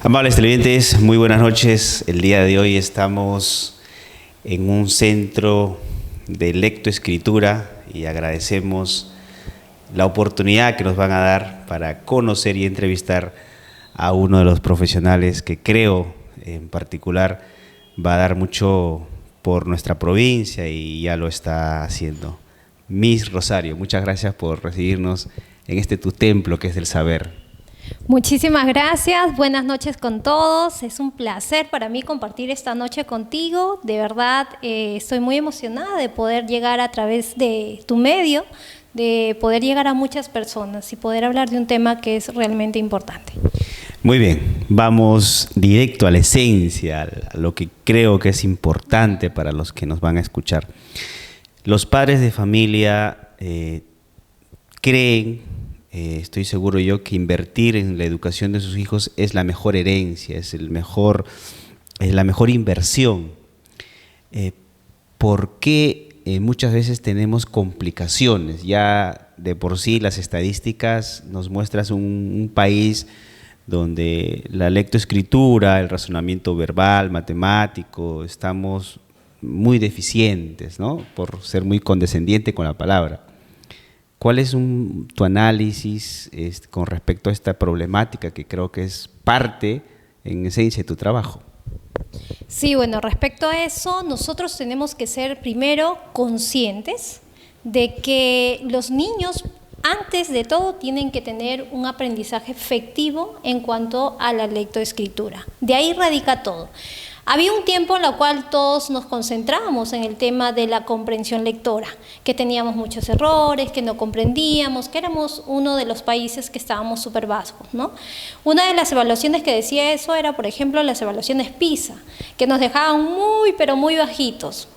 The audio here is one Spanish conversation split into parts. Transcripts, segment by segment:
Amables televidentes, muy buenas noches. El día de hoy estamos en un centro de lectoescritura y agradecemos la oportunidad que nos van a dar para conocer y entrevistar a uno de los profesionales que creo en particular va a dar mucho por nuestra provincia y ya lo está haciendo. Miss Rosario, muchas gracias por recibirnos en este tu templo que es del saber. Muchísimas gracias, buenas noches con todos. Es un placer para mí compartir esta noche contigo. De verdad, estoy muy emocionada de poder llegar a través de tu medio, de poder llegar a muchas personas y poder hablar de un tema que es realmente importante. Muy bien, vamos directo a la esencia, a lo que creo que es importante para los que nos van a escuchar. Los padres de familia creen, estoy seguro yo, que invertir en la educación de sus hijos es la mejor herencia, es la mejor inversión. ¿Por qué muchas veces tenemos complicaciones? Ya de por sí las estadísticas nos muestran un país donde la lectoescritura, el razonamiento verbal, matemático, estamos muy deficientes, ¿no? Por ser muy condescendiente con la palabra. ¿Cuál es tu análisis con respecto a esta problemática que creo que es parte, en esencia, de tu trabajo? Sí, bueno, respecto a eso, nosotros tenemos que ser primero conscientes de que los niños, antes de todo, tienen que tener un aprendizaje efectivo en cuanto a la lectoescritura. De ahí radica todo. Había un tiempo en el cual todos nos concentrábamos en el tema de la comprensión lectora, que teníamos muchos errores, que no comprendíamos, que éramos uno de los países que estábamos súper bajos, ¿no? Una de las evaluaciones que decía eso era, por ejemplo, las evaluaciones PISA, que nos dejaban muy, pero muy bajitos.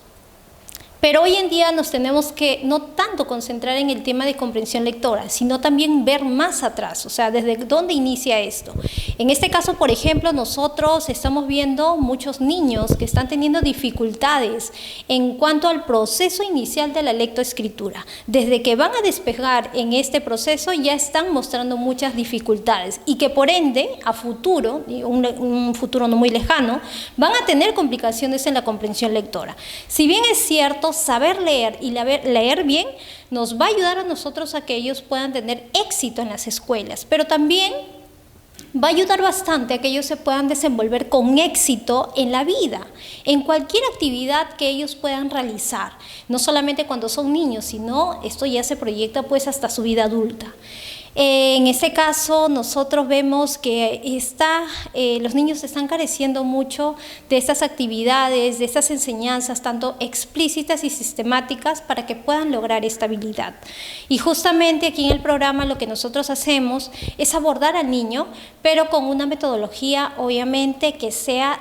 Pero hoy en día nos tenemos que no tanto concentrar en el tema de comprensión lectora, sino también ver más atrás, o sea, desde dónde inicia esto. En este caso, por ejemplo, nosotros estamos viendo muchos niños que están teniendo dificultades en cuanto al proceso inicial de la lectoescritura. Desde que van a despegar en este proceso ya están mostrando muchas dificultades y que por ende, a futuro, un futuro no muy lejano, van a tener complicaciones en la comprensión lectora. Si bien es cierto, saber leer y leer bien nos va a ayudar a nosotros a que ellos puedan tener éxito en las escuelas, pero también va a ayudar bastante a que ellos se puedan desenvolver con éxito en la vida, en cualquier actividad que ellos puedan realizar, no solamente cuando son niños, sino esto ya se proyecta pues hasta su vida adulta. En este caso, nosotros vemos que los niños están careciendo mucho de estas actividades, de estas enseñanzas, tanto explícitas y sistemáticas, para que puedan lograr estabilidad. Y justamente aquí en el programa lo que nosotros hacemos es abordar al niño, pero con una metodología, obviamente, que sea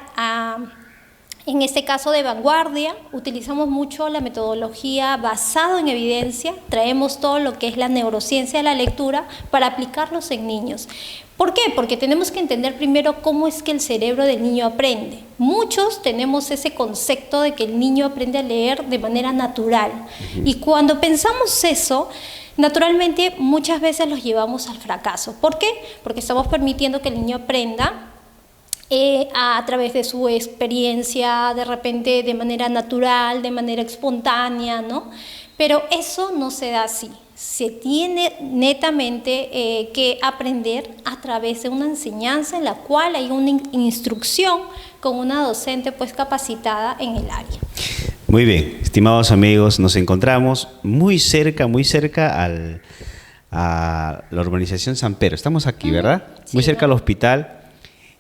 en este caso de vanguardia. Utilizamos mucho la metodología basada en evidencia, traemos todo lo que es la neurociencia de la lectura para aplicarlos en niños. ¿Por qué? Porque tenemos que entender primero cómo es que el cerebro del niño aprende. Muchos tenemos ese concepto de que el niño aprende a leer de manera natural. Y cuando pensamos eso, naturalmente muchas veces los llevamos al fracaso. ¿Por qué? Porque estamos permitiendo que el niño aprenda a través de su experiencia, de repente de manera natural, de manera espontánea, ¿no? Pero eso no se da así. Se tiene netamente que aprender a través de una enseñanza en la cual hay una instrucción con una docente pues capacitada en el área. Muy bien, estimados amigos, nos encontramos muy cerca a la urbanización San Pedro. Estamos aquí, ¿verdad? Sí, muy cerca al hospital.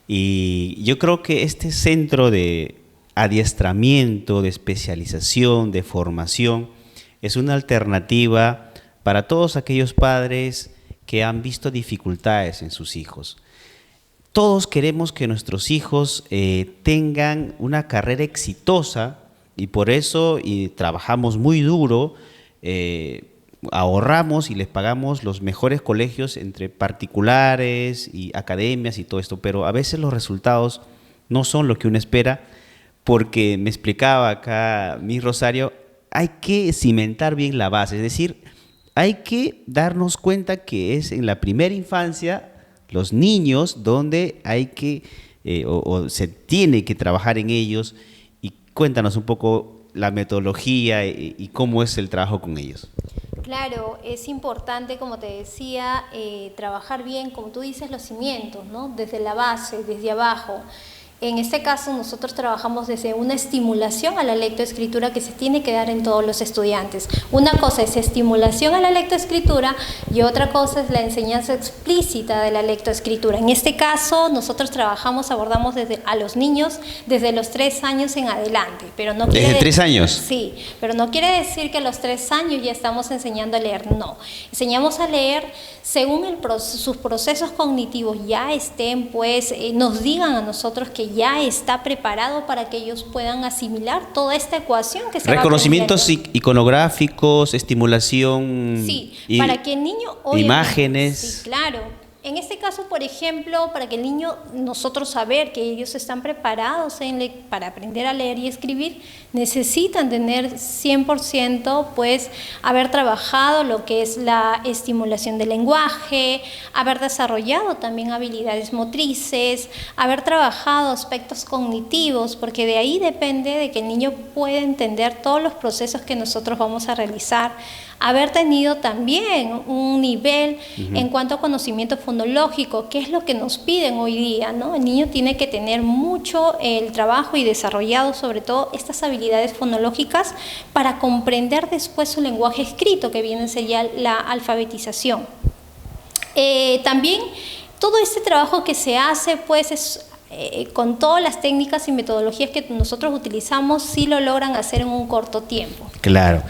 Y yo creo que este centro de adiestramiento, de especialización, de formación, es una alternativa para todos aquellos padres que han visto dificultades en sus hijos. Todos queremos que nuestros hijos tengan una carrera exitosa y por eso trabajamos muy duro, ahorramos y les pagamos los mejores colegios entre particulares y academias y todo esto, pero a veces los resultados no son lo que uno espera, porque me explicaba acá Miss Rosario, hay que cimentar bien la base, es decir, hay que darnos cuenta que es en la primera infancia, los niños, donde hay que o se tiene que trabajar en ellos. Y cuéntanos un poco la metodología y cómo es el trabajo con ellos. Claro, es importante, como te decía, trabajar bien, como tú dices, los cimientos, ¿no? Desde la base, desde abajo. En este caso nosotros trabajamos desde una estimulación a la lectoescritura que se tiene que dar en todos los estudiantes. Una cosa es estimulación a la lectoescritura y otra cosa es la enseñanza explícita de la lectoescritura. En este caso nosotros abordamos a los niños desde los 3 años en adelante. Pero no quiere ¿Desde 3 años? Sí, pero no quiere decir que a los 3 años ya estamos enseñando a leer, no. Enseñamos a leer según sus procesos cognitivos ya estén, pues, nos digan a nosotros que ya está preparado para que ellos puedan asimilar toda esta ecuación que se reconocimientos iconográficos, estimulación. Sí, para que el niño imágenes. Sí, claro. En este caso, por ejemplo, para que el niño, nosotros saber que ellos están preparados para aprender a leer y escribir, necesitan tener 100%, pues, haber trabajado lo que es la estimulación del lenguaje, haber desarrollado también habilidades motrices, haber trabajado aspectos cognitivos, porque de ahí depende de que el niño pueda entender todos los procesos que nosotros vamos a realizar, haber tenido también un nivel en cuanto a conocimiento fonológico, que es lo que nos piden hoy día, ¿no? El niño tiene que tener mucho el trabajo y desarrollado sobre todo estas habilidades fonológicas para comprender después su lenguaje escrito, que viene sería la alfabetización. También todo este trabajo que se hace, pues, es con todas las técnicas y metodologías que nosotros utilizamos, sí lo logran hacer en un corto tiempo. Claro.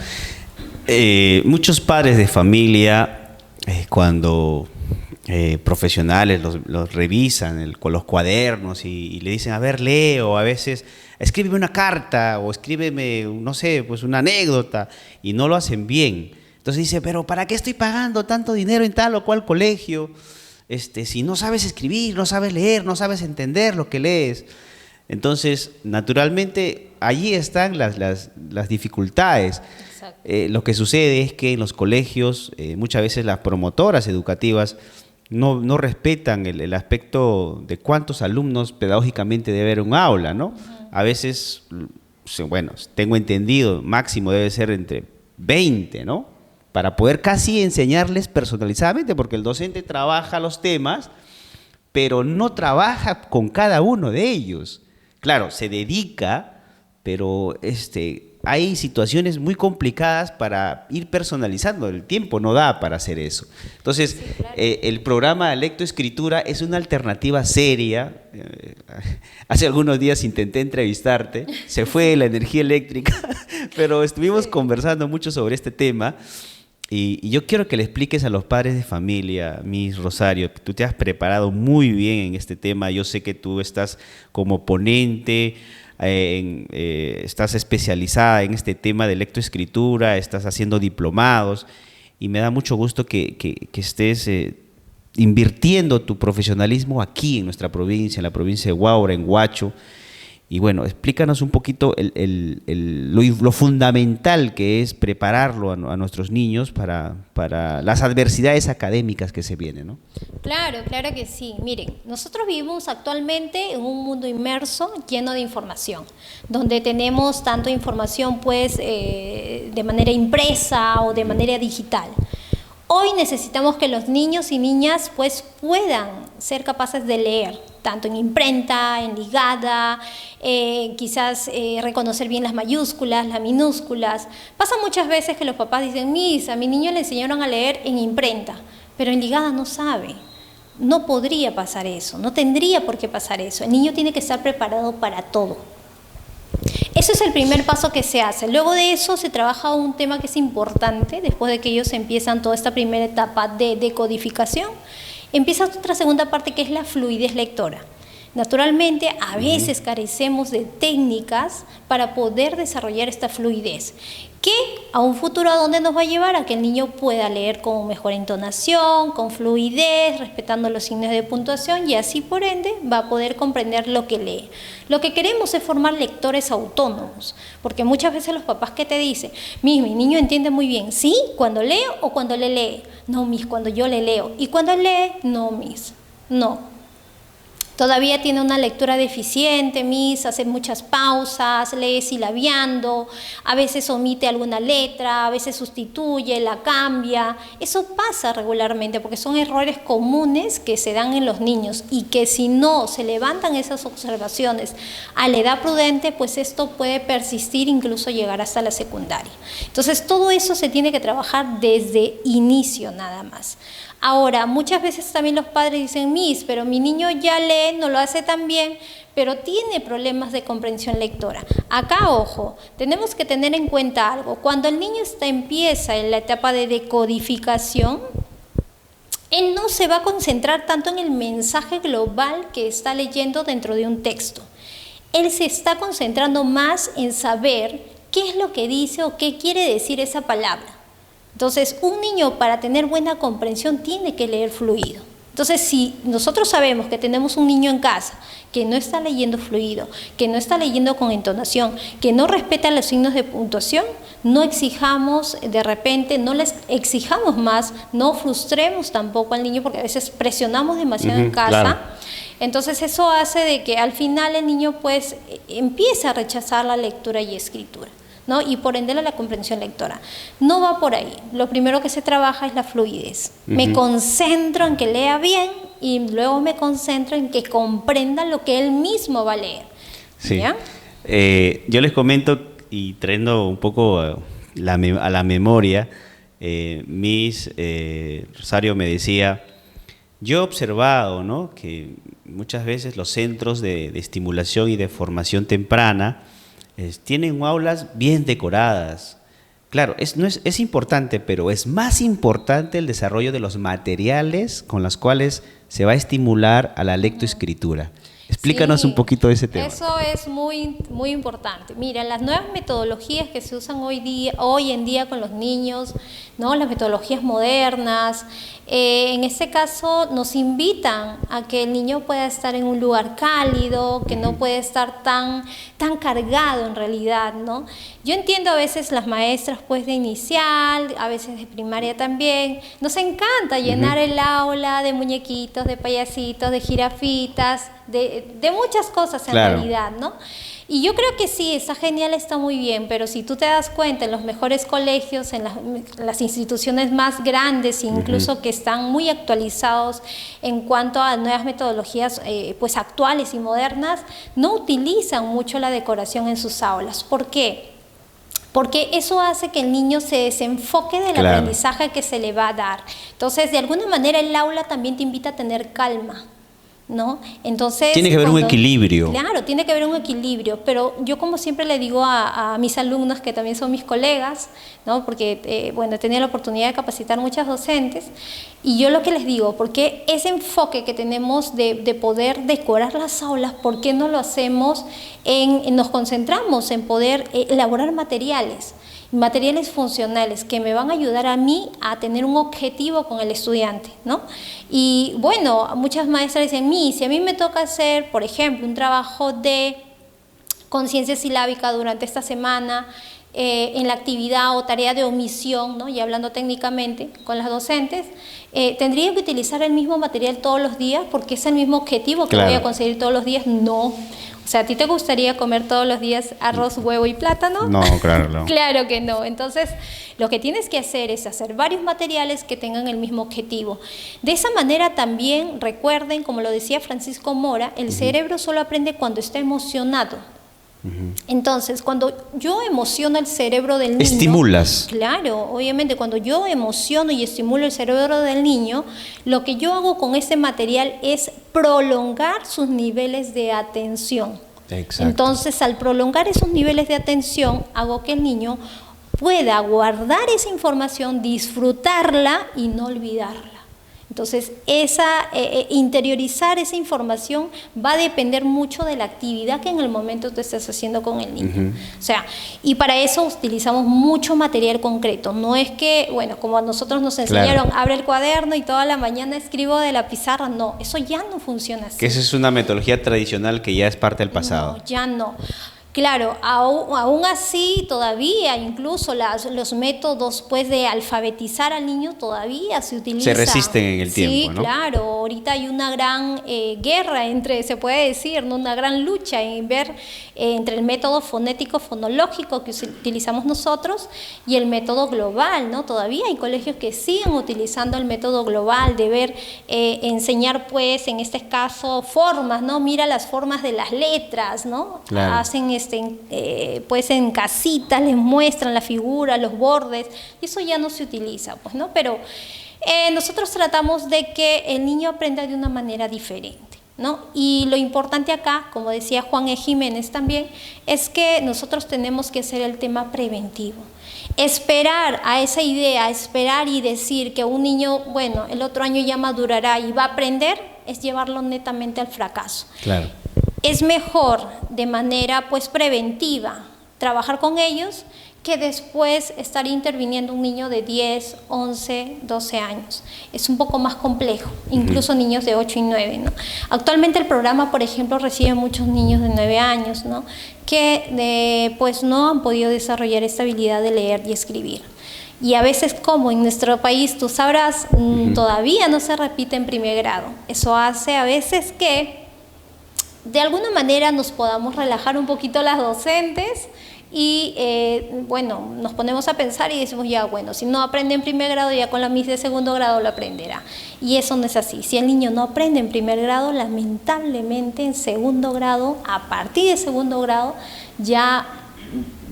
Muchos padres de familia, cuando profesionales los revisan con los cuadernos y le dicen, a ver, lee, o a veces escríbeme una carta o escríbeme, no sé, pues una anécdota, y no lo hacen bien. Entonces dice, pero ¿para qué estoy pagando tanto dinero en tal o cual colegio? Si no sabes escribir, no sabes leer, no sabes entender lo que lees. Entonces, naturalmente, allí están las dificultades. Lo que sucede es que en los colegios, muchas veces las promotoras educativas no respetan el aspecto de cuántos alumnos pedagógicamente debe haber un aula, ¿no? A veces, bueno, tengo entendido, máximo debe ser entre 20, ¿no? Para poder casi enseñarles personalizadamente, porque el docente trabaja los temas, pero no trabaja con cada uno de ellos. Claro, se dedica, pero hay situaciones muy complicadas para ir personalizando. El tiempo no da para hacer eso. Entonces, sí, claro. El programa de lectoescritura es una alternativa seria. Hace algunos días intenté entrevistarte, se fue la energía eléctrica, pero estuvimos conversando mucho sobre este tema. Y yo quiero que le expliques a los padres de familia, Miss Rosario, que tú te has preparado muy bien en este tema. Yo sé que tú estás como ponente, estás especializada en este tema de lectoescritura, estás haciendo diplomados, y me da mucho gusto que estés invirtiendo tu profesionalismo aquí en nuestra provincia, en la provincia de Huaura, en Huacho. Y bueno, explícanos un poquito lo fundamental que es prepararlo a nuestros niños para las adversidades académicas que se vienen, ¿no? Claro, claro que sí. Miren, nosotros vivimos actualmente en un mundo inmerso lleno de información, donde tenemos tanto información, pues, de manera impresa o de manera digital. Hoy necesitamos que los niños y niñas, pues, puedan ser capaces de leer, tanto en imprenta, en ligada, quizás reconocer bien las mayúsculas, las minúsculas. Pasa muchas veces que los papás dicen, a mi niño le enseñaron a leer en imprenta, pero en ligada no sabe. No podría pasar eso, no tendría por qué pasar eso. El niño tiene que estar preparado para todo. Ese es el primer paso que se hace. Luego de eso se trabaja un tema que es importante, después de que ellos empiezan toda esta primera etapa de decodificación, empieza otra segunda parte que es la fluidez lectora. Naturalmente, a veces carecemos de técnicas para poder desarrollar esta fluidez, que a un futuro, ¿a dónde nos va a llevar? A que el niño pueda leer con mejor entonación, con fluidez, respetando los signos de puntuación, y así por ende va a poder comprender lo que lee. Lo que queremos es formar lectores autónomos, porque muchas veces los papás que te dicen, mi niño entiende muy bien, ¿sí? ¿Cuando leo o cuando lee? No, cuando yo le leo. ¿Y cuando lee? No, no. Todavía tiene una lectura deficiente, hace muchas pausas, lee silabeando, a veces omite alguna letra, a veces sustituye, la cambia. Eso pasa regularmente porque son errores comunes que se dan en los niños y que si no se levantan esas observaciones a la edad prudente, pues esto puede persistir, incluso llegar hasta la secundaria. Entonces todo eso se tiene que trabajar desde inicio nada más. Ahora, muchas veces también los padres dicen, pero mi niño ya lee, no lo hace tan bien, pero tiene problemas de comprensión lectora. Acá, ojo, tenemos que tener en cuenta algo. Cuando el niño empieza en la etapa de decodificación, él no se va a concentrar tanto en el mensaje global que está leyendo dentro de un texto. Él se está concentrando más en saber qué es lo que dice o qué quiere decir esa palabra. Entonces, un niño para tener buena comprensión tiene que leer fluido. Entonces, si nosotros sabemos que tenemos un niño en casa que no está leyendo fluido, que no está leyendo con entonación, que no respeta los signos de puntuación, no exijamos de repente, no les exijamos más, no frustremos tampoco al niño porque a veces presionamos demasiado en casa. Claro. Entonces eso hace de que al final el niño pues empiece a rechazar la lectura y escritura, ¿no? Y por ende la comprensión lectora. No va por ahí. Lo primero que se trabaja es la fluidez. Me concentro en que lea bien y luego me concentro en que comprenda lo que él mismo va a leer. Sí. ¿Ya? Yo les comento, y trayendo un poco a la memoria, Rosario me decía, yo he observado, ¿no?, que muchas veces los centros de estimulación y de formación temprana tienen aulas bien decoradas. Claro, es importante, pero es más importante el desarrollo de los materiales con los cuales se va a estimular a la lectoescritura. Explícanos un poquito de ese tema. Eso es muy, muy importante. Mira, las nuevas metodologías que se usan hoy en día con los niños, ¿no?, las metodologías modernas, en este caso nos invitan a que el niño pueda estar en un lugar cálido, que no puede estar tan cargado en realidad, ¿no? Yo entiendo a veces las maestras pues de inicial, a veces de primaria también, nos encanta llenar el aula de muñequitos, de payasitos, de jirafitas, de muchas cosas en realidad, ¿no? Y yo creo que sí, está genial, está muy bien, pero si tú te das cuenta en los mejores colegios, en las instituciones más grandes, incluso que están muy actualizados en cuanto a nuevas metodologías pues actuales y modernas, no utilizan mucho la decoración en sus aulas. ¿Por qué? Porque eso hace que el niño se desenfoque del aprendizaje que se le va a dar. Entonces, de alguna manera el aula también te invita a tener calma, ¿no? Entonces, tiene que haber un equilibrio. Claro, tiene que haber un equilibrio, pero yo como siempre le digo a mis alumnos, que también son mis colegas, ¿no?, porque bueno, he tenido la oportunidad de capacitar muchas docentes, y yo lo que les digo, porque ese enfoque que tenemos de poder decorar las aulas, ¿por qué no lo hacemos nos concentramos en poder elaborar materiales funcionales que me van a ayudar a mí a tener un objetivo con el estudiante, ¿no? Y bueno, muchas maestras dicen, si a mí me toca hacer, por ejemplo, un trabajo de conciencia silábica durante esta semana, en la actividad o tarea de omisión, ¿no?, y hablando técnicamente con las docentes, ¿tendría que utilizar el mismo material todos los días porque es el mismo objetivo que voy a conseguir todos los días? No. O sea, ¿a ti te gustaría comer todos los días arroz, huevo y plátano? No, claro, no. Claro que no. Entonces, lo que tienes que hacer es hacer varios materiales que tengan el mismo objetivo. De esa manera también, recuerden, como lo decía Francisco Mora, el cerebro solo aprende cuando está emocionado. Entonces, cuando yo emociono el cerebro del niño... Estimulas. Claro, obviamente, cuando yo emociono y estimulo el cerebro del niño, lo que yo hago con ese material es prolongar sus niveles de atención. Exacto. Entonces, al prolongar esos niveles de atención, hago que el niño pueda guardar esa información, disfrutarla y no olvidarla. Entonces, interiorizar esa información va a depender mucho de la actividad que en el momento tú estés haciendo con el niño. O sea, y para eso utilizamos mucho material concreto. No es que, bueno, como a nosotros nos enseñaron, abre el cuaderno y toda la mañana escribo de la pizarra. No, eso ya no funciona así. Que esa es una metodología tradicional que ya es parte del pasado. No, ya no. Claro, aún así todavía incluso los métodos pues de alfabetizar al niño todavía se utilizan. Se resisten en el tiempo, ¿no? Sí, claro, ahorita hay una gran guerra se puede decir, ¿no? Una gran lucha en ver entre el método fonético fonológico que utilizamos nosotros y el método global, ¿no? Todavía hay colegios que siguen utilizando el método global de ver, enseñar pues en este caso formas, ¿no? Mira las formas de las letras, ¿no? Claro. Hacen pues en casitas les muestran la figura, los bordes, y eso ya no se utiliza, pues, ¿no? Pero nosotros tratamos de que el niño aprenda de una manera diferente, ¿no? Y lo importante acá, como decía Juan E. Jiménez también, es que nosotros tenemos que hacer el tema preventivo. Esperar a esa idea, esperar y decir que un niño, bueno, el otro año ya madurará y va a aprender, es llevarlo netamente al fracaso. Claro. Es mejor de manera pues preventiva trabajar con ellos que después estar interviniendo un niño de 10, 11, 12 años. Es un poco más complejo, incluso niños de 8 y 9, ¿no? Actualmente el programa, por ejemplo, recibe muchos niños de 9 años, ¿no? Que pues no han podido desarrollar esta habilidad de leer y escribir. Y a veces, como en nuestro país, tú sabrás, todavía no se repite en primer grado. Eso hace a veces que de alguna manera nos podamos relajar un poquito las docentes y bueno, nos ponemos a pensar y decimos ya, bueno, si no aprende en primer grado, ya con la MIS de segundo grado lo aprenderá. Y eso no es así. Si el niño no aprende en primer grado, lamentablemente en segundo grado, a partir de segundo grado, ya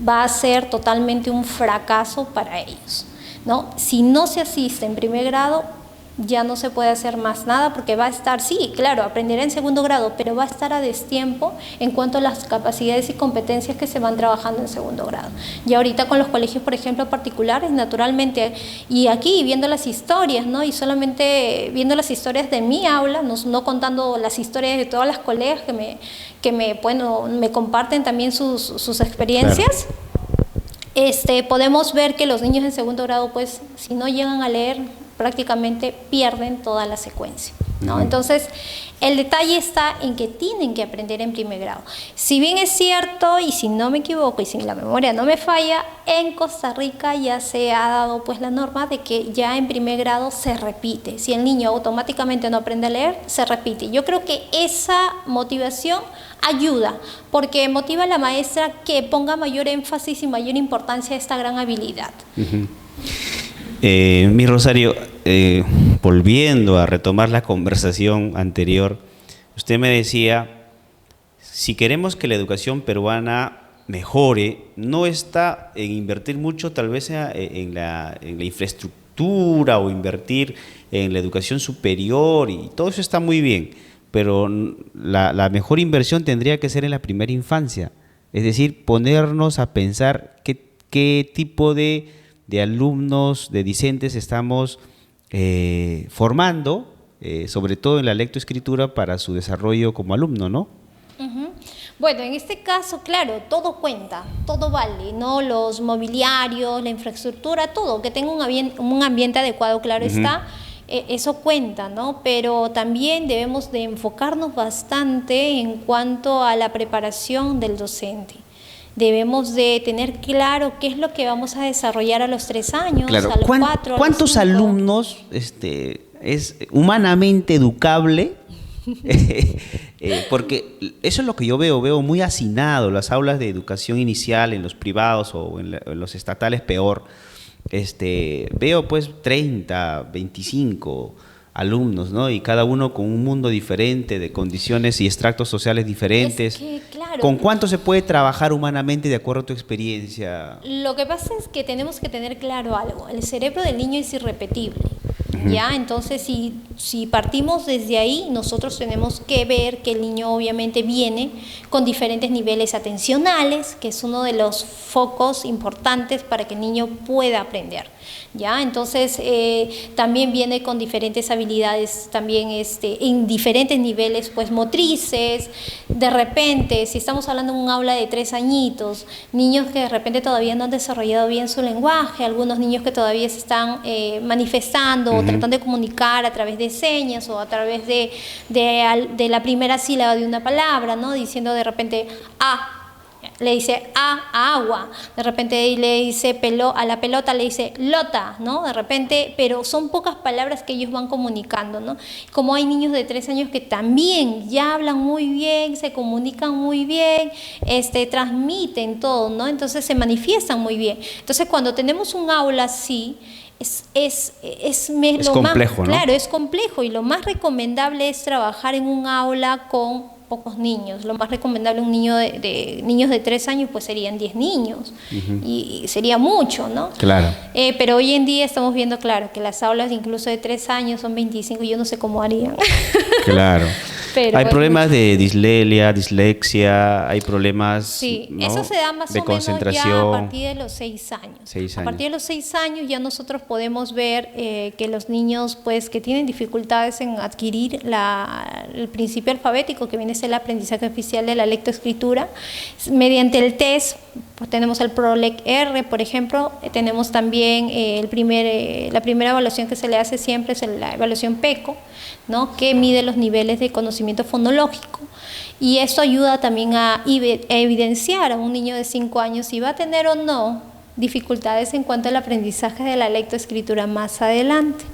va a ser totalmente un fracaso para ellos, ¿no? Si no se asiste en primer grado, ya no se puede hacer más nada porque va a estar, sí, claro, aprenderá en segundo grado, pero va a estar a destiempo en cuanto a las capacidades y competencias que se van trabajando en segundo grado. Y ahorita con los colegios, por ejemplo, particulares, naturalmente, y aquí viendo las historias, ¿no? Y solamente viendo las historias de mi aula, no contando las historias de todas las colegas que me comparten también sus experiencias. Claro. Podemos ver que los niños en segundo grado, pues, si no llegan a leer, prácticamente pierden toda la secuencia, ¿no? Entonces, el detalle está en que tienen que aprender en primer grado. Si bien es cierto, y si no me equivoco, y si la memoria no me falla, en Costa Rica ya se ha dado pues la norma de que ya en primer grado se repite. Si el niño automáticamente no aprende a leer, se repite. Yo creo que esa motivación ayuda, porque motiva a la maestra que ponga mayor énfasis y mayor importancia a esta gran habilidad. Mi Rosario, volviendo a retomar la conversación anterior, usted me decía, si queremos que la educación peruana mejore, no está en invertir mucho tal vez en la infraestructura o invertir en la educación superior, y todo eso está muy bien, pero la mejor inversión tendría que ser en la primera infancia, es decir, ponernos a pensar qué tipo de alumnos, de discentes estamos formando, sobre todo en la lectoescritura para su desarrollo como alumno, ¿no? Bueno, en este caso, claro, todo cuenta, todo vale, ¿no? Los mobiliarios, la infraestructura, todo, que tenga un ambiente adecuado, claro está, eso cuenta, ¿no? Pero también debemos de enfocarnos bastante en cuanto a la preparación del docente. Debemos de tener claro qué es lo que vamos a desarrollar a los 3 años, claro. a los 4, ¿Cuántos alumnos es humanamente educable? Porque eso es lo que yo veo muy hacinado, las aulas de educación inicial en los privados o en los estatales peor. Veo pues 30, 25 alumnos, ¿no? Y cada uno con un mundo diferente, de condiciones y extractos sociales diferentes. Es que, claro, ¿Con cuánto se puede trabajar humanamente de acuerdo a tu experiencia? Lo que pasa es que tenemos que tener claro algo, el cerebro del niño es irrepetible. ¿Ya? Entonces, si partimos desde ahí, nosotros tenemos que ver que el niño obviamente viene con diferentes niveles atencionales, que es uno de los focos importantes para que el niño pueda aprender. ¿Ya? Entonces, también viene con diferentes habilidades, también en diferentes niveles pues motrices. De repente, si estamos hablando de un aula de 3 añitos, niños que de repente todavía no han desarrollado bien su lenguaje, algunos niños que todavía se están manifestando o tratando de comunicar a través de señas o a través de la primera sílaba de una palabra, ¿no? Diciendo de repente, le dice a agua, de repente le dice a la pelota le dice lota, ¿no? De repente, pero son pocas palabras que ellos van comunicando, ¿no? Como hay niños de 3 años que también ya hablan muy bien, se comunican muy bien, transmiten todo, ¿no? Entonces se manifiestan muy bien. Entonces cuando tenemos un aula así, es lo complejo, más, ¿no? Claro, es complejo, y lo más recomendable es trabajar en un aula con pocos niños. Lo más recomendable un niño de niños de 3 años pues serían 10 niños, y sería mucho, ¿no? Claro. Pero hoy en día estamos viendo, claro, que las aulas incluso de 3 años son 25, y yo no sé cómo harían. Claro. Pero hay problemas de dislexia, hay problemas, sí, ¿no?, eso se da más de o menos concentración. ya a partir de los 6 años. 6 A años. partir de los 6 años ya nosotros podemos ver que los niños pues que tienen dificultades en adquirir el principio alfabético, que viene a ser el aprendizaje oficial de la lectoescritura, mediante el test. Pues tenemos el PROLEC-R, por ejemplo, tenemos también la primera evaluación que se le hace siempre es la evaluación PECO, ¿no?, que mide los niveles de conocimiento fonológico, y esto ayuda también a evidenciar a un niño de 5 años si va a tener o no dificultades en cuanto al aprendizaje de la lectoescritura más adelante.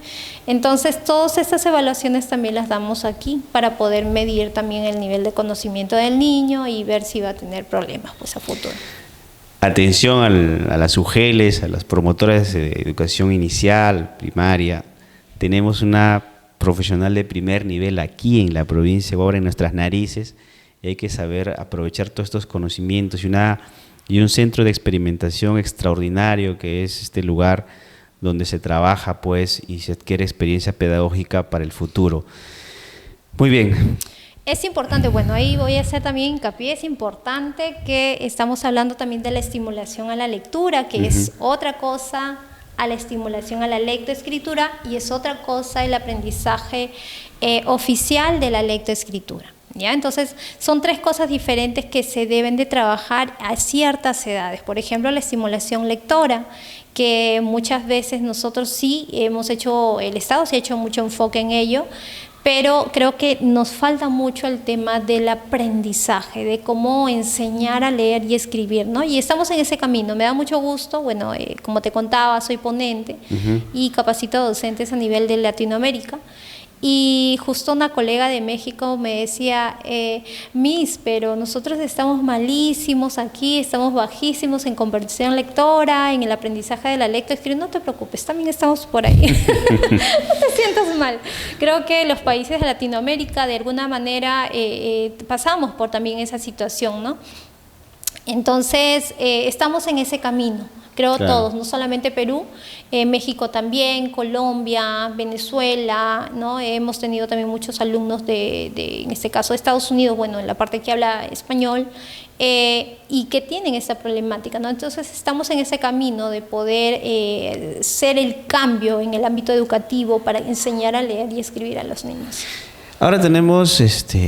Entonces, todas estas evaluaciones también las damos aquí para poder medir también el nivel de conocimiento del niño y ver si va a tener problemas pues a futuro. Atención a las UGELes, a las promotoras de educación inicial, primaria. Tenemos una profesional de primer nivel aquí en la provincia de Huaura, en nuestras narices, y hay que saber aprovechar todos estos conocimientos y un centro de experimentación extraordinario que es este lugar donde se trabaja pues y se adquiere experiencia pedagógica para el futuro. Muy bien. Es importante, bueno, ahí voy a hacer también hincapié, es importante que estamos hablando también de la estimulación a la lectura, que es otra cosa a la estimulación a la lectoescritura, y es otra cosa el aprendizaje oficial de la lectoescritura. ¿Ya? Entonces, son 3 cosas diferentes que se deben de trabajar a ciertas edades. Por ejemplo, la estimulación lectora, que muchas veces nosotros sí hemos hecho, el Estado sí ha hecho mucho enfoque en ello, pero creo que nos falta mucho el tema del aprendizaje, de cómo enseñar a leer y escribir, ¿no? Y estamos en ese camino. Me da mucho gusto, bueno, como te contaba, soy ponente y capacito a docentes a nivel de Latinoamérica. Y justo una colega de México me decía, Miss, pero nosotros estamos malísimos aquí, estamos bajísimos en comprensión lectora, en el aprendizaje de la lectoescritura. No te preocupes, también estamos por ahí. No te sientas mal. Creo que los países de Latinoamérica de alguna manera pasamos por también esa situación, ¿no? Entonces, estamos en ese camino. Creo claro. Todos, no solamente Perú, México también, Colombia, Venezuela, ¿no? Hemos tenido también muchos alumnos en este caso de Estados Unidos, bueno, en la parte que habla español, y que tienen esa problemática, ¿no? Entonces estamos en ese camino de poder ser el cambio en el ámbito educativo para enseñar a leer y escribir a los niños. Ahora tenemos,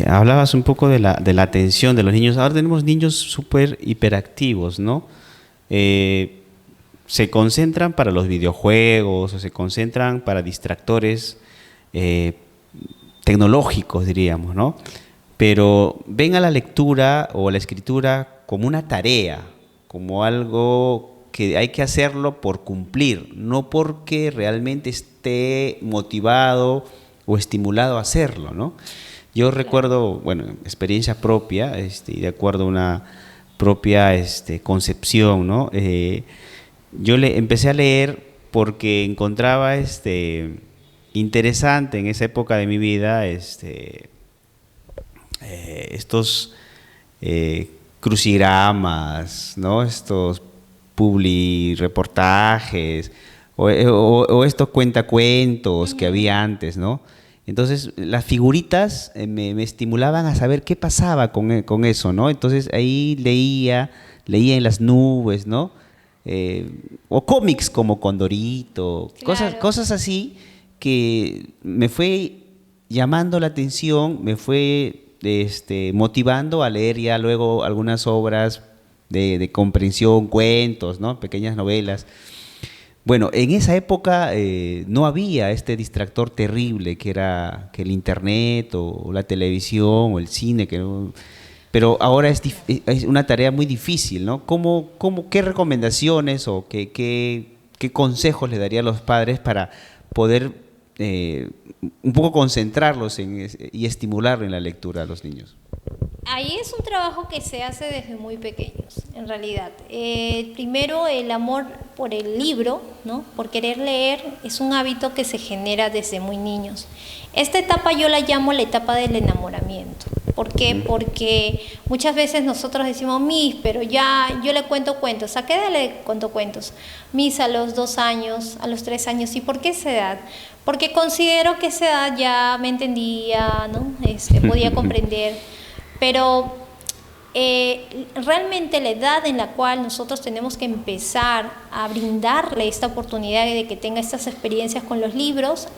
hablabas un poco de la atención de los niños, ahora tenemos niños súper hiperactivos, ¿no? Se concentran para los videojuegos o se concentran para distractores tecnológicos, diríamos, ¿no? Pero ven a la lectura o a la escritura como una tarea, como algo que hay que hacerlo por cumplir, no porque realmente esté motivado o estimulado a hacerlo, ¿no? Yo recuerdo, bueno, experiencia propia, y de acuerdo a una propia concepción, ¿no? Yo empecé a leer porque encontraba interesante en esa época de mi vida estos crucigramas, ¿no? Estos publireportajes o estos cuentacuentos que había antes, ¿no? Entonces las figuritas me estimulaban a saber qué pasaba con eso, ¿no? Entonces ahí leía en las nubes, ¿no? O cómics como Condorito, claro. cosas así que me fue llamando la atención, me fue motivando a leer ya luego algunas obras de comprensión, cuentos, ¿no? Pequeñas novelas. Bueno, en esa época no había este distractor terrible que era el internet o la televisión o el cine, pero ahora es una tarea muy difícil, ¿no? ¿Qué recomendaciones o qué consejos le daría a los padres para poder un poco concentrarlos y estimular en la lectura a los niños? Ahí es un trabajo que se hace desde muy pequeños, en realidad. Primero, el amor por el libro, ¿no? Por querer leer, es un hábito que se genera desde muy niños. Esta etapa yo la llamo la etapa del enamoramiento. ¿Por qué? Porque muchas veces nosotros decimos, Miss, pero ya yo le cuento cuentos. ¿A qué edad le cuento cuentos? Miss, a los 2 años, a los 3 años. ¿Y por qué esa edad? Porque considero que esa edad ya me entendía, ¿no? Podía comprender. Pero realmente la edad en la cual nosotros tenemos que empezar a brindarle esta oportunidad de que tenga estas experiencias con los libros,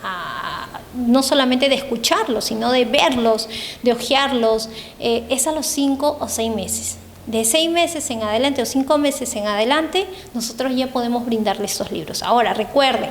no solamente de escucharlos, sino de verlos, de hojearlos, es a los 5 o 6 meses. De 6 meses en adelante o 5 meses en adelante, nosotros ya podemos brindarle estos libros. Ahora, recuerden,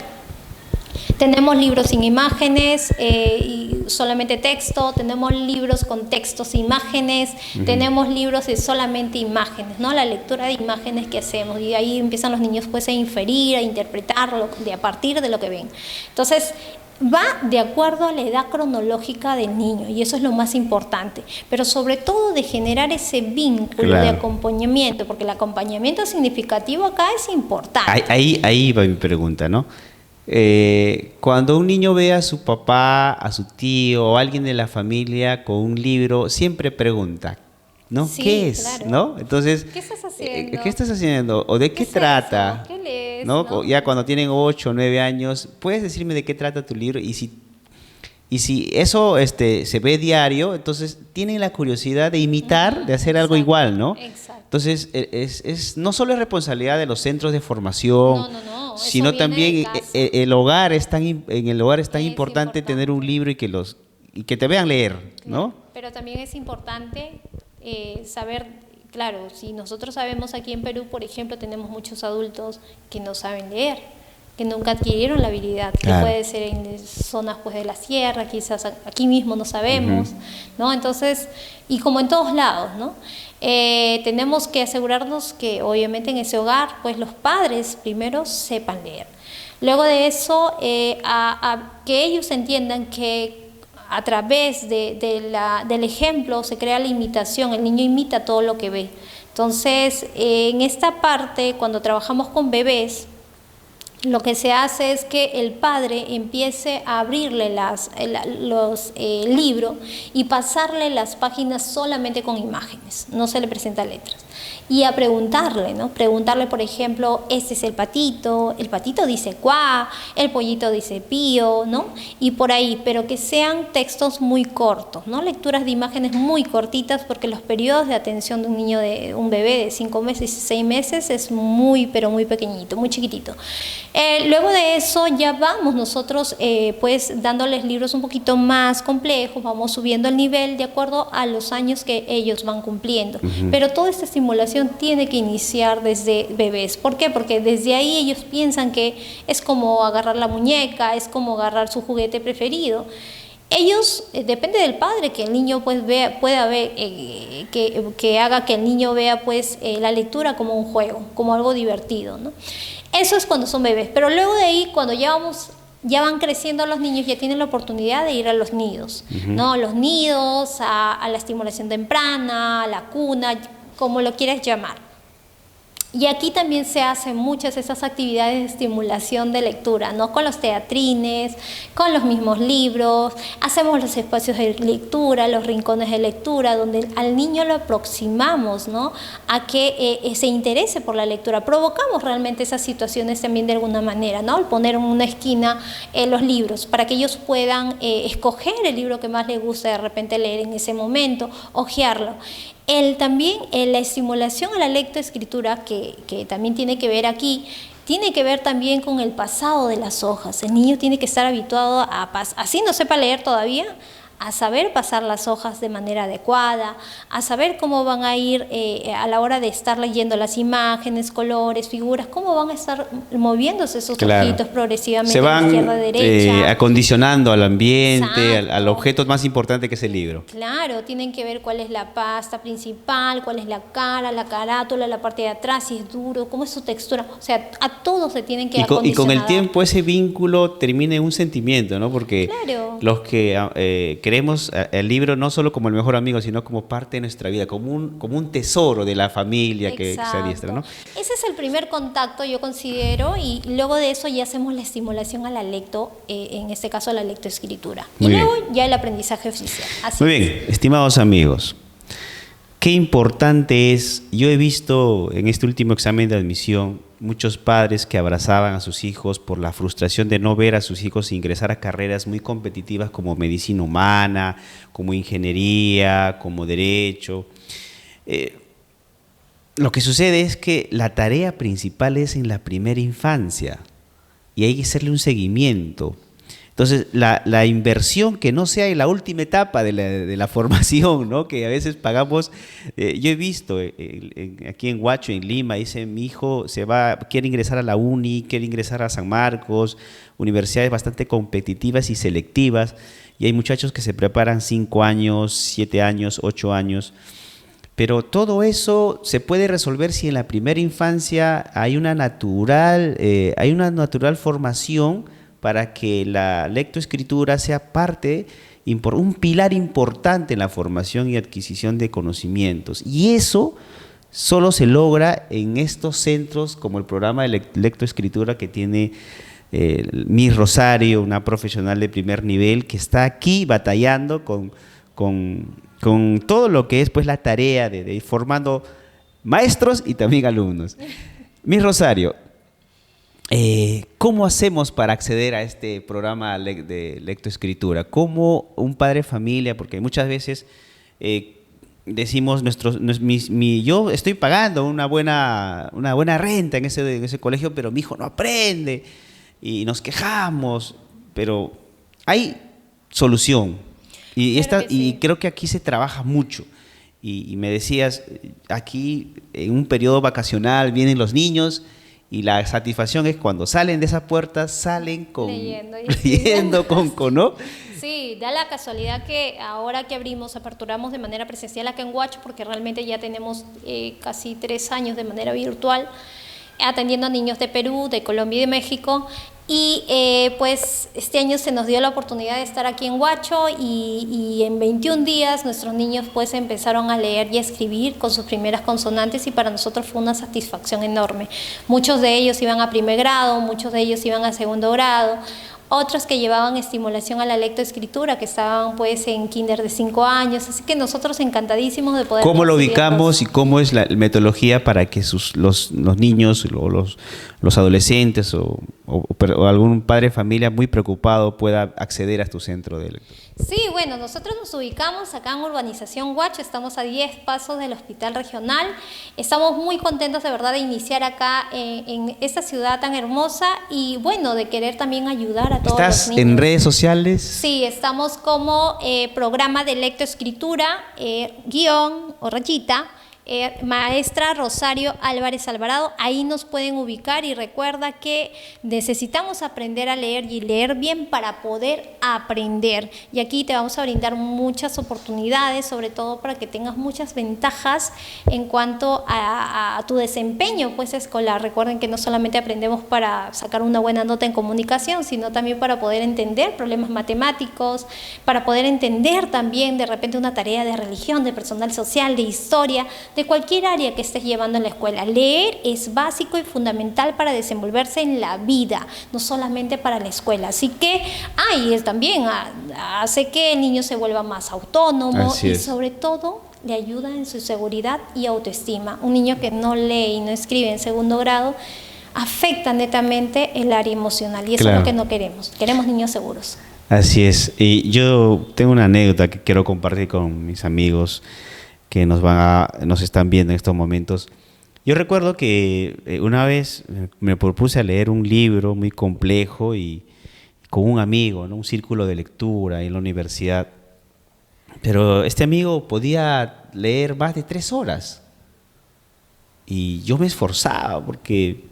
tenemos libros sin imágenes y solamente texto, tenemos libros con textos e imágenes, tenemos libros de solamente imágenes, ¿no? La lectura de imágenes que hacemos, y ahí empiezan los niños pues a inferir, a interpretarlo a partir de lo que ven. Entonces, va de acuerdo a la edad cronológica del niño, y eso es lo más importante, pero sobre todo de generar ese vínculo de acompañamiento, porque el acompañamiento significativo acá es importante. Ahí va mi pregunta, ¿no? Cuando un niño ve a su papá, a su tío o alguien de la familia con un libro, siempre pregunta, ¿no? Sí, ¿qué es? claro. ¿No? Entonces, ¿Qué estás haciendo? ¿qué estás haciendo? ¿O de qué trata? ¿Qué lees? ¿No? Ya cuando tienen 8 o 9 años, ¿puedes decirme de qué trata tu libro? Y si eso se ve diario, entonces tienen la curiosidad de imitar, de hacer algo igual, ¿no? Exacto. Entonces, no solo es responsabilidad de los centros de formación, No, sino también el hogar en el hogar es tan importante tener un libro y que te vean leer, ¿no? Pero también es importante saber, claro, si nosotros sabemos aquí en Perú, por ejemplo, tenemos muchos adultos que no saben leer, que nunca adquirieron la habilidad, Claro. que puede ser en zonas pues de la sierra, quizás aquí mismo no sabemos, ¿no? Entonces, y como en todos lados, ¿no? Tenemos que asegurarnos que obviamente en ese hogar pues los padres primero sepan leer. Luego de eso, que ellos entiendan que a través del ejemplo se crea la imitación, el niño imita todo lo que ve. Entonces, en esta parte, cuando trabajamos con bebés, lo que se hace es que el padre empiece a abrirle los libros y pasarle las páginas solamente con imágenes, no se le presenta letras. Y a preguntarle, ¿no? Preguntarle, por ejemplo, este es el patito dice cuá, el pollito dice pío, ¿no? Y por ahí, pero que sean textos muy cortos, ¿no? Lecturas de imágenes muy cortitas, porque los periodos de atención de un niño, de un bebé de 5 meses y 6 meses es muy, pero muy pequeñito, muy chiquitito. Luego de eso ya vamos nosotros pues dándoles libros un poquito más complejos, vamos subiendo el nivel de acuerdo a los años que ellos van cumpliendo. Pero toda esta estimulación tiene que iniciar desde bebés. ¿Por qué? Porque desde ahí ellos piensan que es como agarrar la muñeca, es como agarrar su juguete preferido. Ellos, depende del padre, que el niño pues pueda ver, que haga que el niño vea pues la lectura como un juego, como algo divertido, ¿no? Eso es cuando son bebés, pero luego de ahí, cuando ya van creciendo los niños, ya tienen la oportunidad de ir a los nidos, ¿no? Los nidos, a la estimulación temprana, a la cuna, como lo quieras llamar. Y aquí también se hacen muchas de esas actividades de estimulación de lectura, ¿no? Con los teatrines, con los mismos libros, hacemos los espacios de lectura, los rincones de lectura, donde al niño lo aproximamos, ¿no? A que se interese por la lectura. Provocamos realmente esas situaciones también de alguna manera, ¿no? Al poner en una esquina los libros, para que ellos puedan escoger el libro que más les gusta de repente leer en ese momento, hojearlo. También la estimulación a la lectoescritura, que también tiene que ver aquí, tiene que ver también con el pasado de las hojas. El niño tiene que estar habituado así no sepa leer todavía, a saber pasar las hojas de manera adecuada, a saber cómo van a ir a la hora de estar leyendo las imágenes, colores, figuras, cómo van a estar moviéndose esos ojitos progresivamente se van de izquierda a derecha. acondicionando al ambiente, Exacto. al objeto más importante que es el libro. Claro, tienen que ver cuál es la pasta principal, cuál es la cara, la carátula, la parte de atrás, si es duro, cómo es su textura. O sea, a todos se tienen que Y con el acondicionar. tiempo ese vínculo termina en un sentimiento, ¿no? Porque Claro. los que queremos el libro no solo como el mejor amigo, sino como parte de nuestra vida, como un tesoro de la familia que se adiestra, ¿no? Ese es el primer contacto, yo considero, y luego de eso ya hacemos la estimulación a la en este caso a la lectoescritura. Muy y luego bien. ya el aprendizaje oficial. Así Muy es. bien, estimados amigos, qué importante es, yo he visto en este último examen de admisión muchos padres que abrazaban a sus hijos por la frustración de no ver a sus hijos ingresar a carreras muy competitivas como medicina humana, como ingeniería, como derecho. Lo que sucede es que la tarea principal es en la primera infancia y hay que hacerle un seguimiento. Entonces, la inversión que no sea en la última etapa de la formación, ¿no? Que a veces pagamos, yo he visto aquí en Huacho, en Lima, dice mi hijo quiere ingresar a la UNI, quiere ingresar a San Marcos, universidades bastante competitivas y selectivas, y hay muchachos que se preparan 5 años, 7 años, 8 años, pero todo eso se puede resolver si en la primera infancia hay una natural formación para que la lectoescritura sea un pilar importante en la formación y adquisición de conocimientos. Y eso solo se logra en estos centros como el programa de lectoescritura que tiene Miss Rosario, una profesional de primer nivel que está aquí batallando con todo lo que es pues la tarea de ir formando maestros y también alumnos. Miss Rosario, ¿cómo hacemos para acceder a este programa de lectoescritura? ¿Cómo un padre de familia? Porque muchas veces decimos, yo estoy pagando una buena renta en ese colegio, pero mi hijo no aprende y nos quejamos, pero hay solución. Y creo que aquí se trabaja mucho. Y me decías, aquí en un periodo vacacional vienen los niños y la satisfacción es cuando salen de esa puerta, salen leyendo ¿no? Sí, da la casualidad que ahora que aperturamos de manera presencial acá en Huacho, porque realmente ya tenemos casi 3 años de manera virtual, atendiendo a niños de Perú, de Colombia y de México. Y pues este año se nos dio la oportunidad de estar aquí en Huacho y en 21 días nuestros niños pues empezaron a leer y a escribir con sus primeras consonantes y para nosotros fue una satisfacción enorme. Muchos de ellos iban a primer grado, muchos de ellos iban a segundo grado, otros que llevaban estimulación a la lectoescritura, que estaban pues en kinder de 5 años, así que nosotros encantadísimos de poder... ¿Cómo lo ubicamos y cómo es la metodología para que los niños o los adolescentes o algún padre de familia muy preocupado pueda acceder a tu centro de lectura? Sí, bueno, nosotros nos ubicamos acá en Urbanización Huacho, estamos a 10 pasos del Hospital Regional, estamos muy contentos de verdad de iniciar acá en esta ciudad tan hermosa y bueno, de querer también ayudar a todos los niños. ¿Estás en redes sociales? Sí, estamos como programa de lectoescritura, guión o rayita, maestra Rosario Álvarez Alvarado, ahí nos pueden ubicar y recuerda que necesitamos aprender a leer y leer bien para poder aprender y aquí te vamos a brindar muchas oportunidades, sobre todo para que tengas muchas ventajas en cuanto a tu desempeño pues escolar. Recuerden que no solamente aprendemos para sacar una buena nota en comunicación, sino también para poder entender problemas matemáticos, para poder entender también de repente una tarea de religión, de personal social, de historia, de cualquier área que estés llevando en la escuela. Leer es básico y fundamental para desenvolverse en la vida, no solamente para la escuela. Así que, y él también hace que el niño se vuelva más autónomo y sobre todo le ayuda en su seguridad y autoestima. Un niño que no lee y no escribe en segundo grado afecta netamente el área emocional y eso es lo que no queremos. Queremos niños seguros. Así es. Y yo tengo una anécdota que quiero compartir con mis amigos que nos están viendo en estos momentos. Yo recuerdo que una vez me propuse a leer un libro muy complejo y con un amigo, ¿no? Un círculo de lectura en la universidad. Pero este amigo podía leer más de 3 horas. Y yo me esforzaba porque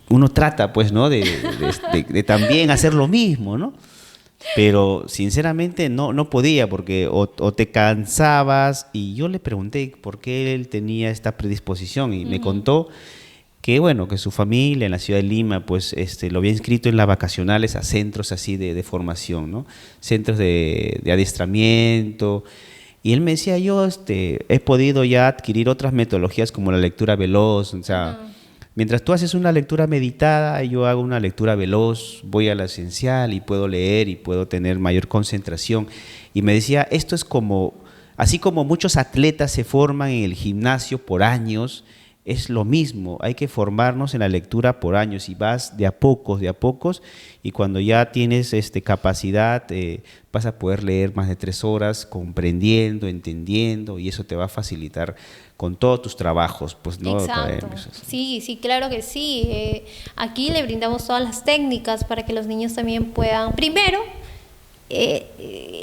uno trata, pues, ¿no? de también hacer lo mismo, ¿no? Pero sinceramente no podía porque o te cansabas, y yo le pregunté por qué él tenía esta predisposición y me contó que bueno, que su familia en la ciudad de Lima pues lo había inscrito en las vacacionales a centros así de formación, ¿no? Centros de adiestramiento. Y él me decía, yo he podido ya adquirir otras metodologías como la lectura veloz, o sea, mientras tú haces una lectura meditada, yo hago una lectura veloz, voy a la esencial y puedo leer y puedo tener mayor concentración. Y me decía, esto es como, así como muchos atletas se forman en el gimnasio por años, es lo mismo, hay que formarnos en la lectura por años y vas de a pocos, y cuando ya tienes capacidad vas a poder leer más de 3 horas comprendiendo, entendiendo, y eso te va a facilitar con todos tus trabajos, pues, ¿no? Exacto. Sí, sí, claro que sí. Aquí le brindamos todas las técnicas para que los niños también puedan, primero,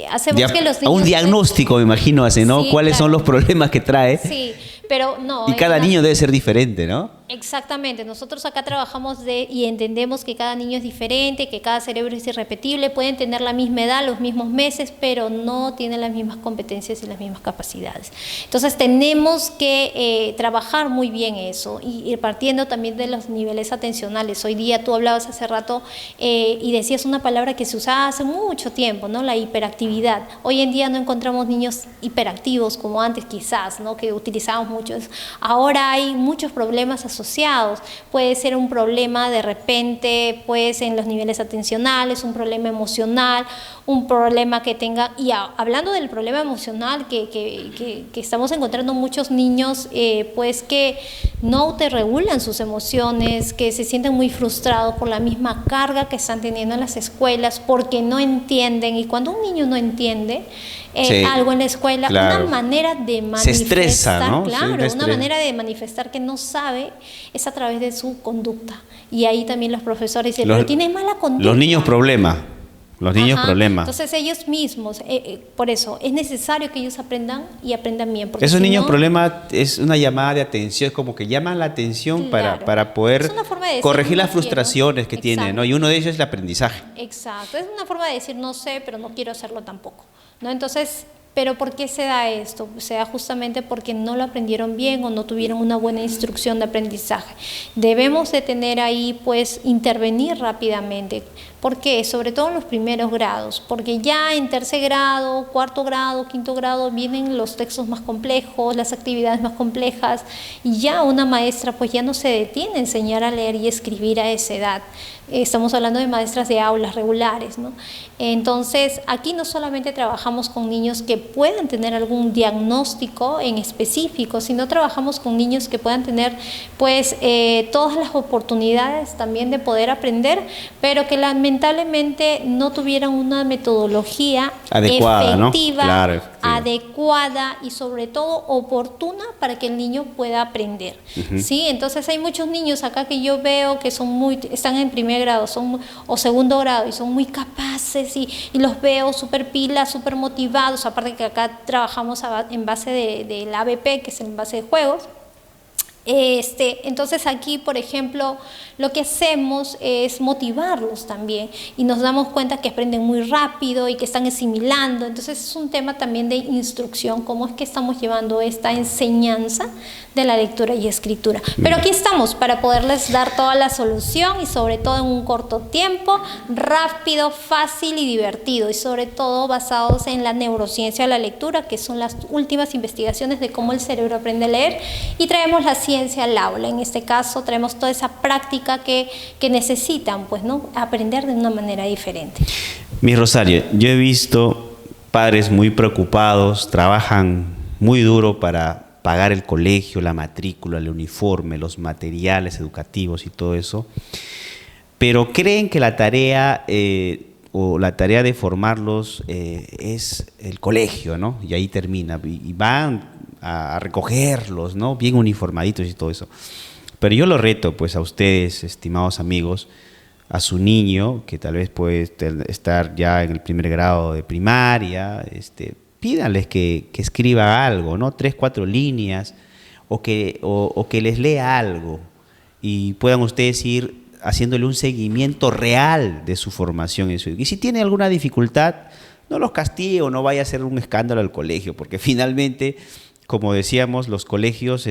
hacemos que los niños... A un diagnóstico, me imagino, hace, ¿no? Sí, ¿Cuáles claro. son los problemas que trae? Sí, pero no. Y cada niño debe ser diferente, ¿no? Exactamente, nosotros acá trabajamos y entendemos que cada niño es diferente, que cada cerebro es irrepetible, pueden tener la misma edad, los mismos meses, pero no tienen las mismas competencias y las mismas capacidades. Entonces tenemos que trabajar muy bien eso y ir partiendo también de los niveles atencionales. Hoy día tú hablabas hace rato y decías una palabra que se usaba hace mucho tiempo, ¿no? La hiperactividad. Hoy en día no encontramos niños hiperactivos como antes quizás, ¿no? Que utilizábamos mucho. Ahora hay muchos problemas asociados. Puede ser un problema de repente, pues en los niveles atencionales, un problema emocional, un problema que tenga, y hablando del problema emocional que estamos encontrando muchos niños, pues que no autorregulan sus emociones, que se sienten muy frustrados por la misma carga que están teniendo en las escuelas, porque no entienden, y cuando un niño no entiende algo en la escuela, claro, una manera de manifestar, se estresa, ¿no? Claro, una manera de manifestar que no sabe es a través de su conducta. Y ahí también los profesores dicen, pero tienes mala conducta. Los niños problema. Los niños problema. Entonces ellos mismos, por eso, es necesario que ellos aprendan y aprendan bien. Esos niños problema es una llamada de atención, es como que llaman la atención, claro, para poder corregir las frustraciones que tienen, ¿no? Y uno de ellos es el aprendizaje. Exacto, es una forma de decir no sé, pero no quiero hacerlo tampoco, ¿no? Entonces, ¿pero por qué se da esto? Se da justamente porque no lo aprendieron bien o no tuvieron una buena instrucción de aprendizaje. Debemos de tener ahí, pues, intervenir rápidamente. ¿Por qué? Sobre todo en los primeros grados, porque ya en tercer grado, cuarto grado, quinto grado vienen los textos más complejos, las actividades más complejas, y ya una maestra pues ya no se detiene a enseñar a leer y escribir a esa edad. Estamos hablando de maestras de aulas regulares, ¿no? Entonces, aquí no solamente trabajamos con niños que puedan tener algún diagnóstico en específico, sino trabajamos con niños que puedan tener pues todas las oportunidades también de poder aprender, pero que lamentablemente no tuvieran una metodología adecuada, efectiva, ¿no? Claro, adecuada y sobre todo oportuna para que el niño pueda aprender. ¿Sí? Entonces hay muchos niños acá que yo veo que están en primer grado o segundo grado y son muy capaces y los veo súper pilas, súper motivados, aparte que acá trabajamos en base del ABP, que es en base de juegos. Entonces aquí, por ejemplo, lo que hacemos es motivarlos también y nos damos cuenta que aprenden muy rápido y que están asimilando. Entonces es un tema también de instrucción, cómo es que estamos llevando esta enseñanza de la lectura y escritura. Pero aquí estamos para poderles dar toda la solución y sobre todo en un corto tiempo, rápido, fácil y divertido, y sobre todo basados en la neurociencia de la lectura, que son las últimas investigaciones de cómo el cerebro aprende a leer, y traemos la ciencia al aula. En este caso traemos toda esa práctica que necesitan, pues, ¿no? Aprender de una manera diferente. Mi Rosario, yo he visto padres muy preocupados, trabajan muy duro para pagar el colegio, la matrícula, el uniforme, los materiales educativos y todo eso, pero creen que la tarea o la tarea de formarlos es el colegio, ¿no? Y ahí termina, y van a recogerlos, ¿no? Bien uniformaditos y todo eso. Pero yo lo reto, pues, a ustedes, estimados amigos, a su niño, que tal vez puede estar ya en el primer grado de primaria, pídanles que escriba algo, ¿no? 3, 4 líneas, o que les lea algo, y puedan ustedes ir haciéndole un seguimiento real de su formación. Y si tiene alguna dificultad, no los castigue o no vaya a hacer un escándalo al colegio, porque finalmente, como decíamos, los colegios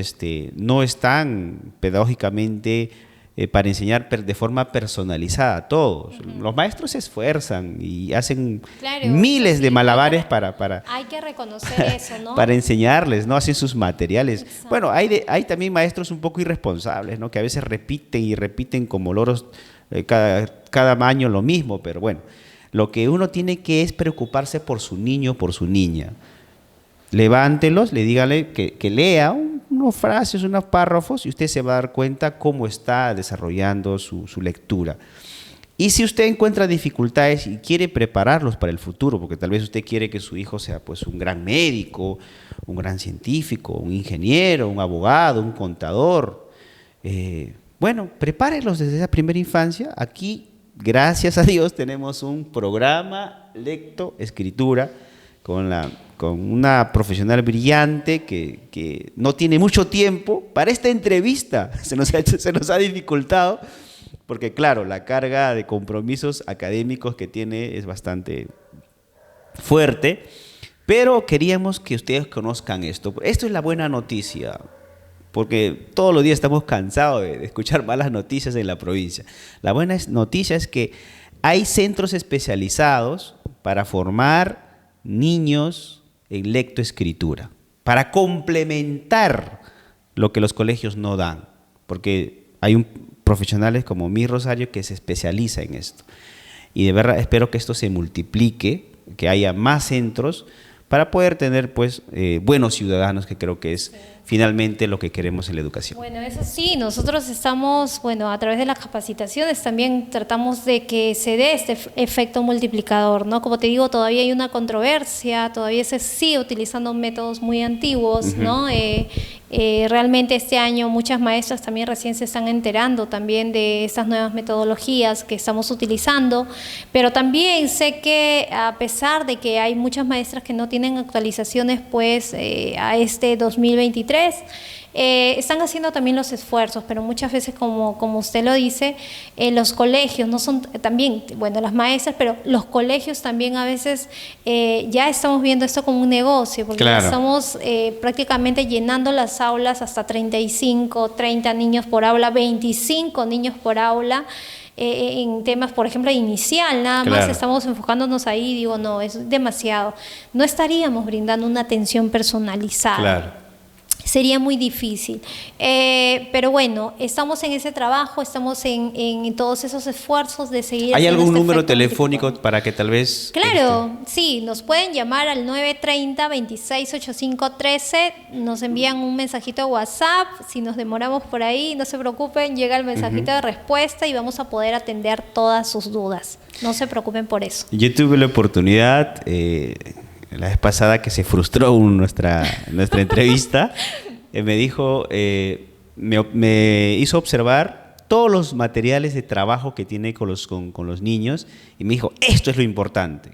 no están pedagógicamente para enseñar de forma personalizada a todos. Los maestros se esfuerzan y hacen miles de malabares para hay que reconocer eso, ¿no? Para enseñarles, ¿no? Hacen sus materiales. Exacto. Bueno, hay también maestros un poco irresponsables, ¿no? Que a veces repiten y repiten como loros cada año lo mismo, pero bueno, lo que uno tiene que es preocuparse por su niño, por su niña. Levántelos, dígale que lea unas frases, unos párrafos, y usted se va a dar cuenta cómo está desarrollando su lectura. Y si usted encuentra dificultades y quiere prepararlos para el futuro, porque tal vez usted quiere que su hijo sea pues un gran médico, un gran científico, un ingeniero, un abogado, un contador, bueno, prepárelos desde esa primera infancia. Aquí, gracias a Dios, tenemos un programa lectoescritura con una profesional brillante que no tiene mucho tiempo para esta entrevista. Se nos ha dificultado, porque claro, la carga de compromisos académicos que tiene es bastante fuerte, pero queríamos que ustedes conozcan esto. Esto es la buena noticia, porque todos los días estamos cansados de escuchar malas noticias en la provincia. La buena noticia es que hay centros especializados para formar niños en lectoescritura, para complementar lo que los colegios no dan, porque hay profesionales como mi Rosario que se especializa en esto, y de verdad espero que esto se multiplique, que haya más centros para poder tener pues buenos ciudadanos, que creo que es finalmente lo que queremos en la educación. Bueno, eso sí, nosotros estamos, a través de las capacitaciones también tratamos de que se dé este efecto multiplicador, ¿no? Como te digo, todavía hay una controversia, todavía se sigue utilizando métodos muy antiguos, ¿no? Realmente este año muchas maestras también recién se están enterando también de estas nuevas metodologías que estamos utilizando, pero también sé que a pesar de que hay muchas maestras que no tienen actualizaciones pues a este 2023, están haciendo también los esfuerzos, pero muchas veces como usted lo dice, los colegios no son también, las maestras, pero los colegios también a veces ya estamos viendo esto como un negocio, porque claro, estamos prácticamente llenando las aulas hasta 35, 30 niños por aula, 25 niños por aula. En temas, por ejemplo, inicial, nada más estamos enfocándonos ahí, digo, no, es demasiado. No estaríamos brindando una atención personalizada. Claro. Sería muy difícil, pero bueno, estamos en ese trabajo, estamos en todos esos esfuerzos de seguir. ¿Hay algún número telefónico para que tal vez? Claro, sí, nos pueden llamar al 930-268513, nos envían un mensajito de WhatsApp, si nos demoramos por ahí, no se preocupen, llega el mensajito de respuesta y vamos a poder atender todas sus dudas, no se preocupen por eso. Yo tuve la oportunidad, la vez pasada que se frustró nuestra entrevista, me dijo, me hizo observar todos los materiales de trabajo que tiene con los niños, y me dijo, esto es lo importante.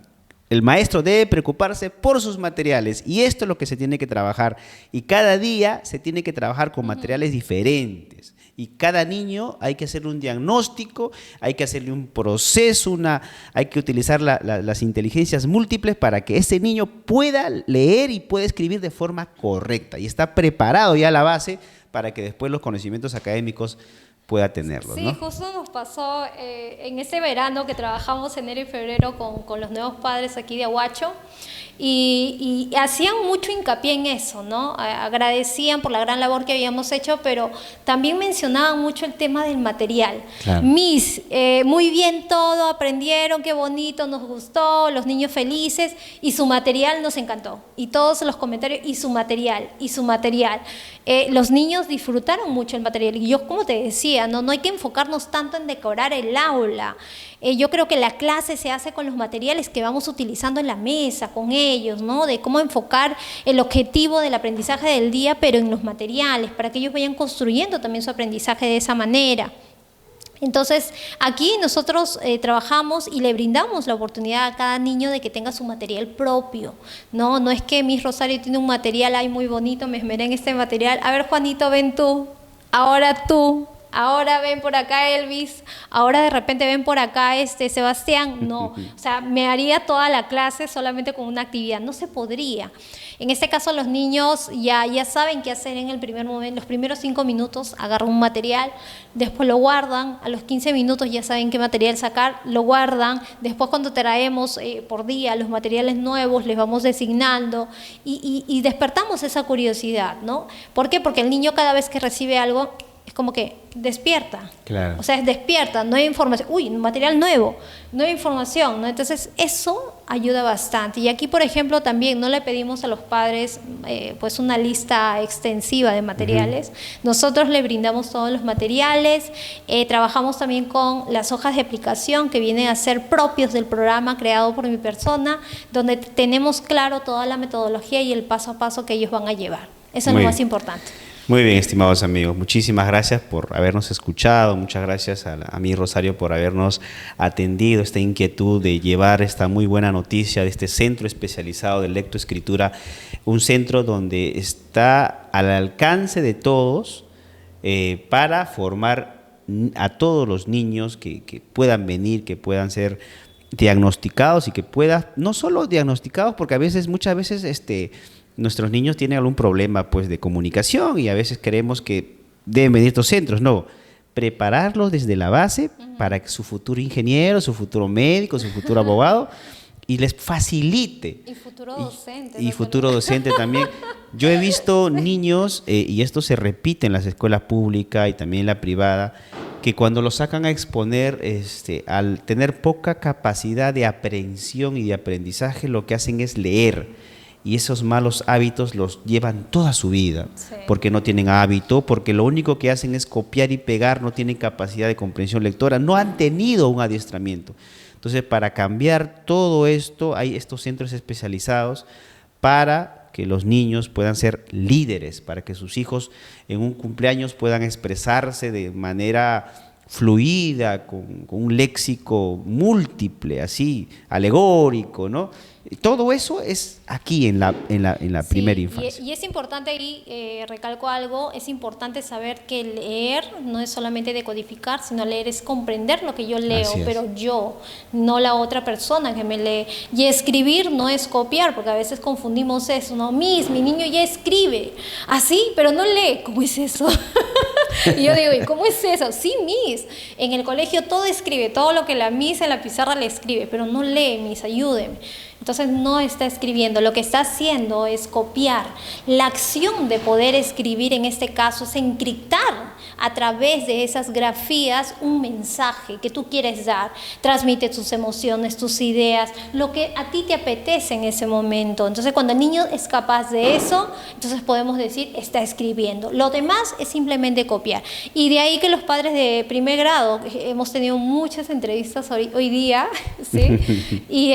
El maestro debe preocuparse por sus materiales, y esto es lo que se tiene que trabajar. Y cada día se tiene que trabajar con materiales diferentes. Y cada niño hay que hacerle un diagnóstico, hay que hacerle un proceso, hay que utilizar las inteligencias múltiples para que ese niño pueda leer y pueda escribir de forma correcta. Y está preparado ya la base para que después los conocimientos académicos pueda tenerlos, sí, ¿no? Justo nos pasó en ese verano que trabajamos enero y febrero con los nuevos padres aquí de Ahuacho, y hacían mucho hincapié en eso, ¿no? Agradecían por la gran labor que habíamos hecho, pero también mencionaban mucho el tema del material. Claro. Muy bien todo, aprendieron, qué bonito, nos gustó, los niños felices, y su material nos encantó. Y todos los comentarios, y su material. Los niños disfrutaron mucho el material, y yo, como te decía, no hay que enfocarnos tanto en decorar el aula. Yo creo que la clase se hace con los materiales que vamos utilizando en la mesa, con ellos, ¿no? De cómo enfocar el objetivo del aprendizaje del día, pero en los materiales, para que ellos vayan construyendo también su aprendizaje de esa manera. Entonces, aquí nosotros trabajamos y le brindamos la oportunidad a cada niño de que tenga su material propio, ¿no? No es que Miss Rosario tiene un material ahí muy bonito, me esmeré en este material. A ver, Juanito, ven tú, ahora ven por acá Elvis, ahora de repente ven por acá Sebastián. No, o sea, me haría toda la clase solamente con una actividad, no se podría. En este caso los niños ya saben qué hacer en el primer momento, los primeros 5 minutos agarran un material, después lo guardan, a los 15 minutos ya saben qué material sacar, lo guardan, después cuando traemos por día los materiales nuevos les vamos designando y despertamos esa curiosidad, ¿no? ¿Por qué? Porque el niño cada vez que recibe algo es como que despierta, Claro. o sea, es despierta, no hay información, uy, material nuevo, no hay información, ¿no? Entonces eso ayuda bastante. Y aquí, por ejemplo, también no le pedimos a los padres pues una lista extensiva de materiales, nosotros le brindamos todos los materiales, trabajamos también con las hojas de aplicación que vienen a ser propios del programa creado por mi persona, donde tenemos claro toda la metodología y el paso a paso que ellos van a llevar. Eso es lo más importante. Muy bien, estimados amigos, muchísimas gracias por habernos escuchado, muchas gracias a mí, Rosario, por habernos atendido esta inquietud de llevar esta muy buena noticia de este centro especializado de lectoescritura, un centro donde está al alcance de todos para formar a todos los niños que puedan venir, que puedan ser diagnosticados y que puedan, no solo diagnosticados, porque muchas veces nuestros niños tienen algún problema pues de comunicación y a veces creemos que deben venir a estos centros. No, prepararlos desde la base para que su futuro ingeniero, su futuro médico, su futuro abogado y les facilite. Y futuro docente. Y futuro docente también. Yo he visto niños, y esto se repite en las escuelas públicas y también en la privada, que cuando los sacan a exponer, al tener poca capacidad de aprehensión y de aprendizaje, lo que hacen es leer. Y esos malos hábitos los llevan toda su vida, sí, porque no tienen hábito, porque lo único que hacen es copiar y pegar, no tienen capacidad de comprensión lectora, no han tenido un adiestramiento. Entonces, para cambiar todo esto, hay estos centros especializados para que los niños puedan ser líderes, para que sus hijos en un cumpleaños puedan expresarse de manera fluida, con un léxico múltiple, así, alegórico, ¿no? Todo eso es aquí en la sí, primera infancia. Y es importante ahí, recalco algo, es importante saber que leer no es solamente decodificar, sino leer es comprender lo que yo leo, pero yo, no la otra persona que me lee. Y escribir no es copiar, porque a veces confundimos eso, ¿no? mi niño ya escribe, así, pero no lee. ¿Cómo es eso? Y yo digo, ¿y cómo es eso? Sí, Miss, en el colegio todo escribe, todo lo que la Miss en la pizarra le escribe, pero no lee, Miss, ayúdeme. Entonces no está escribiendo, lo que está haciendo es copiar. La acción de poder escribir en este caso es encriptar a través de esas grafías un mensaje que tú quieres dar. Transmite tus emociones, tus ideas, lo que a ti te apetece en ese momento. Entonces cuando el niño es capaz de eso, entonces podemos decir está escribiendo. Lo demás es simplemente copiar. Y de ahí que los padres de primer grado, hemos tenido muchas entrevistas hoy día, ¿sí? Y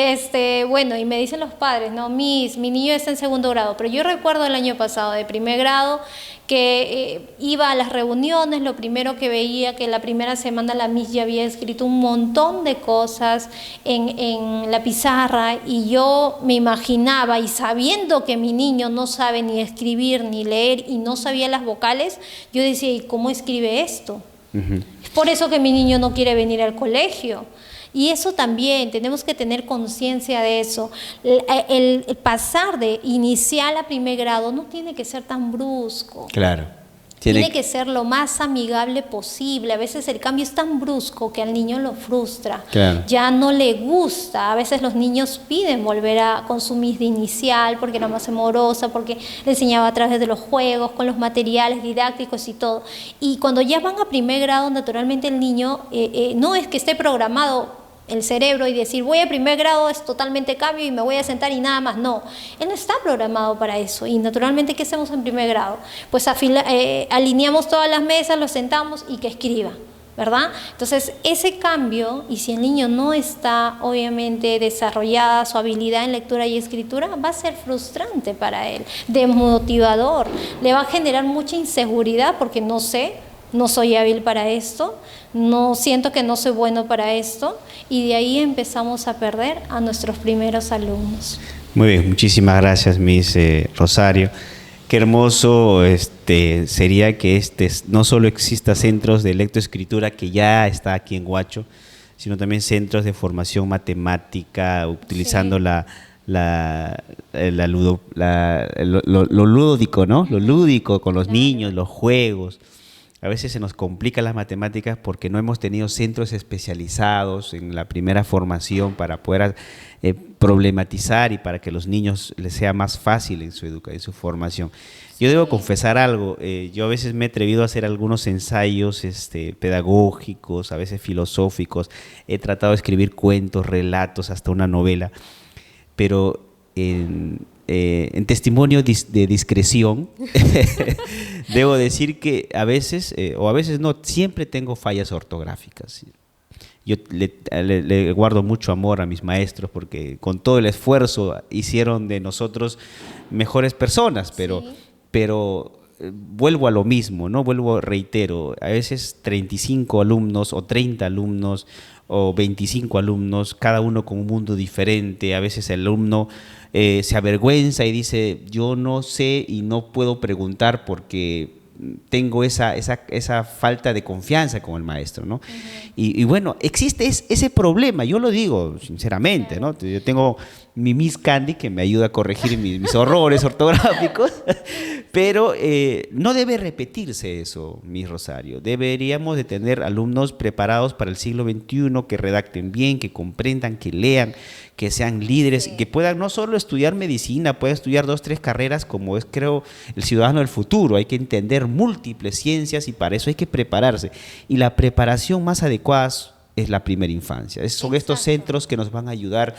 bueno, y me dicen los padres, no, mi niño está en segundo grado, pero yo recuerdo el año pasado de primer grado que iba a las reuniones, lo primero que veía que la primera semana la Miss ya había escrito un montón de cosas en la pizarra y yo me imaginaba, y sabiendo que mi niño no sabe ni escribir ni leer y no sabía las vocales, yo decía, ¿y cómo escribe esto? Es por eso que mi niño no quiere venir al colegio. Y eso también, tenemos que tener conciencia de eso. El pasar de inicial a primer grado no tiene que ser tan brusco. Claro. Tiene que ser lo más amigable posible. A veces el cambio es tan brusco que al niño lo frustra. Claro. Ya no le gusta. A veces los niños piden volver a consumir de inicial porque era más amorosa, porque le enseñaba a través de los juegos, con los materiales didácticos y todo. Y cuando ya van a primer grado, naturalmente el niño no es que esté programado el cerebro y decir voy a primer grado es totalmente cambio y me voy a sentar y nada más. No, él no está programado para eso. Y naturalmente, ¿qué hacemos en primer grado? Pues alineamos todas las mesas, los sentamos y que escriba, ¿verdad? Entonces ese cambio, y si el niño no está obviamente desarrollada su habilidad en lectura y escritura, va a ser frustrante para él, desmotivador, le va a generar mucha inseguridad porque no sé, no soy hábil para esto, no siento que no soy bueno para esto, y de ahí empezamos a perder a nuestros primeros alumnos. Muy bien, muchísimas gracias, Miss Rosario. Qué hermoso sería que no solo exista centros de lectoescritura, que ya está aquí en Huacho, sino también centros de formación matemática, utilizando Sí. lo lúdico, ¿no? Lo lúdico con los niños, los juegos. A veces se nos complican las matemáticas porque no hemos tenido centros especializados en la primera formación para poder problematizar y para que los niños les sea más fácil en su formación. Yo debo confesar algo, yo a veces me he atrevido a hacer algunos ensayos pedagógicos, a veces filosóficos, he tratado de escribir cuentos, relatos, hasta una novela, pero en testimonio de discreción, debo decir que a veces, o a veces no, siempre tengo fallas ortográficas. Yo le guardo mucho amor a mis maestros porque con todo el esfuerzo hicieron de nosotros mejores personas, pero vuelvo a lo mismo, ¿no? Reitero, a veces 35 alumnos o 30 alumnos o 25 alumnos, cada uno con un mundo diferente. A veces el alumno se avergüenza y dice, yo no sé y no puedo preguntar porque tengo esa falta de confianza con el maestro, ¿no? Y bueno, existe ese problema, yo lo digo sinceramente, ¿no? Yo tengo mi Miss Candy que me ayuda a corregir mis horrores ortográficos, pero no debe repetirse eso, Miss Rosario. Deberíamos de tener alumnos preparados para el siglo XXI, que redacten bien, que comprendan, que lean, que sean líderes, que puedan no solo estudiar medicina, puedan estudiar 2, 3 carreras como es, creo, el ciudadano del futuro. Hay que entender múltiples ciencias y para eso hay que prepararse. Y la preparación más adecuada es la primera infancia. Son estos centros que nos van a ayudar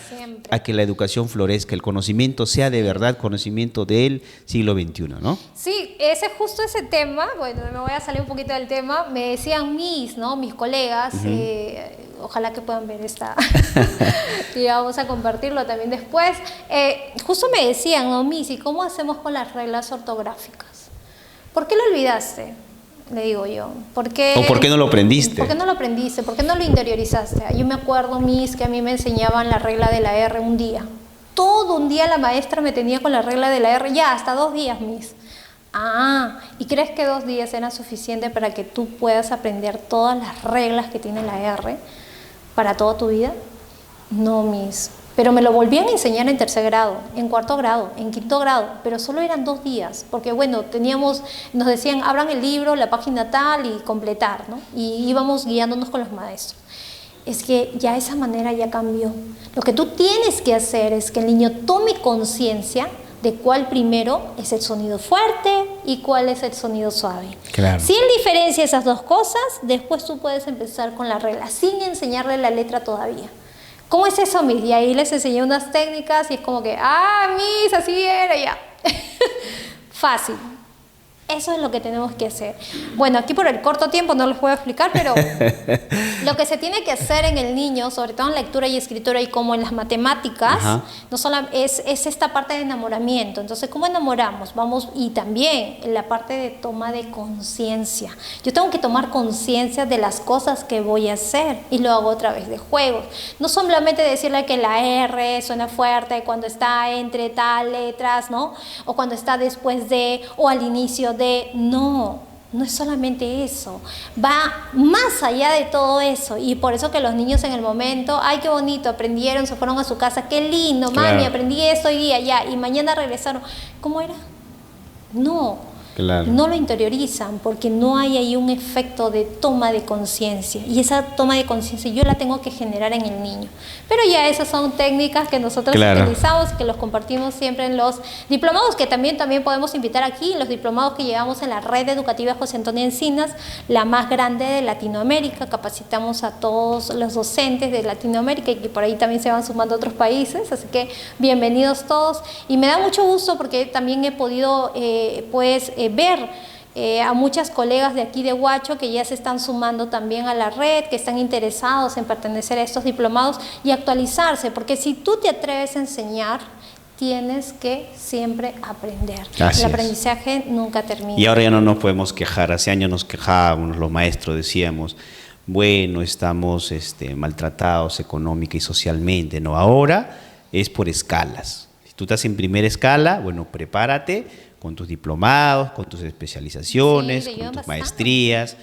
a que la educación florezca, el conocimiento sea de verdad conocimiento del siglo XXI, ¿no? Sí, justo ese tema, bueno, me voy a salir un poquito del tema, me decían mis colegas, ojalá que puedan ver esta, y vamos a compartirlo también después, justo me decían, no, Miss, ¿y cómo hacemos con las reglas ortográficas? ¿Por qué lo olvidaste? Le digo yo. ¿O por qué no lo aprendiste? ¿Por qué no lo aprendiste? ¿Por qué no lo interiorizaste? Yo me acuerdo, Miss, que a mí me enseñaban la regla de la R un día. Todo un día la maestra me tenía con la regla de la R, ya, hasta 2 días, Miss. ¿Y crees que 2 días era suficiente para que tú puedas aprender todas las reglas que tiene la R para toda tu vida? No, Miss. Pero me lo volvían a enseñar en 3er grado, en 4º grado, en 5º grado, pero solo eran 2 días, porque bueno, nos decían, abran el libro, la página tal y completar, ¿no? Y íbamos guiándonos con los maestros. Es que ya esa manera ya cambió. Lo que tú tienes que hacer es que el niño tome conciencia de cuál primero es el sonido fuerte y cuál es el sonido suave. Claro. Si él diferencia esas 2 cosas, después tú puedes empezar con la regla, sin enseñarle la letra todavía. ¿Cómo es eso, Miss? Y ahí les enseñé unas técnicas y es como que, Miss, así era ya. Fácil. Eso es lo que tenemos que hacer. Bueno, aquí por el corto tiempo no les puedo explicar, pero lo que se tiene que hacer en el niño, sobre todo en lectura y escritura y como en las matemáticas, no solo es esta parte de enamoramiento. Entonces, ¿cómo enamoramos? Y también en la parte de toma de conciencia. Yo tengo que tomar conciencia de las cosas que voy a hacer y lo hago a través de juegos. No solamente decirle que la R suena fuerte cuando está entre tal letras, ¿no? O cuando está después de o al inicio de. No es solamente eso, va más allá de todo eso, y por eso que los niños en el momento, ay, qué bonito, aprendieron, se fueron a su casa, qué lindo, claro. Mami, aprendí esto hoy día, ya, y mañana regresaron. ¿Cómo era? Claro. No lo interiorizan porque no hay ahí un efecto de toma de conciencia, y esa toma de conciencia yo la tengo que generar en el niño. Pero ya esas son técnicas que nosotros utilizamos y que los compartimos siempre en los diplomados, que también podemos invitar aquí, en los diplomados que llevamos en la red educativa José Antonio Encinas, la más grande de Latinoamérica. Capacitamos a todos los docentes de Latinoamérica y que por ahí también se van sumando otros países, así que bienvenidos todos, y me da mucho gusto porque también he podido ver a muchas colegas de aquí de Huacho que ya se están sumando también a la red, que están interesados en pertenecer a estos diplomados y actualizarse, porque si tú te atreves a enseñar, tienes que siempre aprender. Así El es. aprendizaje nunca termina. Y ahora ya no nos podemos quejar. Hace años nos quejábamos, los maestros decíamos, bueno, estamos maltratados económica y socialmente. No, ahora es por escalas. Si tú estás en primera escala, bueno, prepárate con tus diplomados, con tus especializaciones, Sí, te con ayudan tus bastante. maestrías,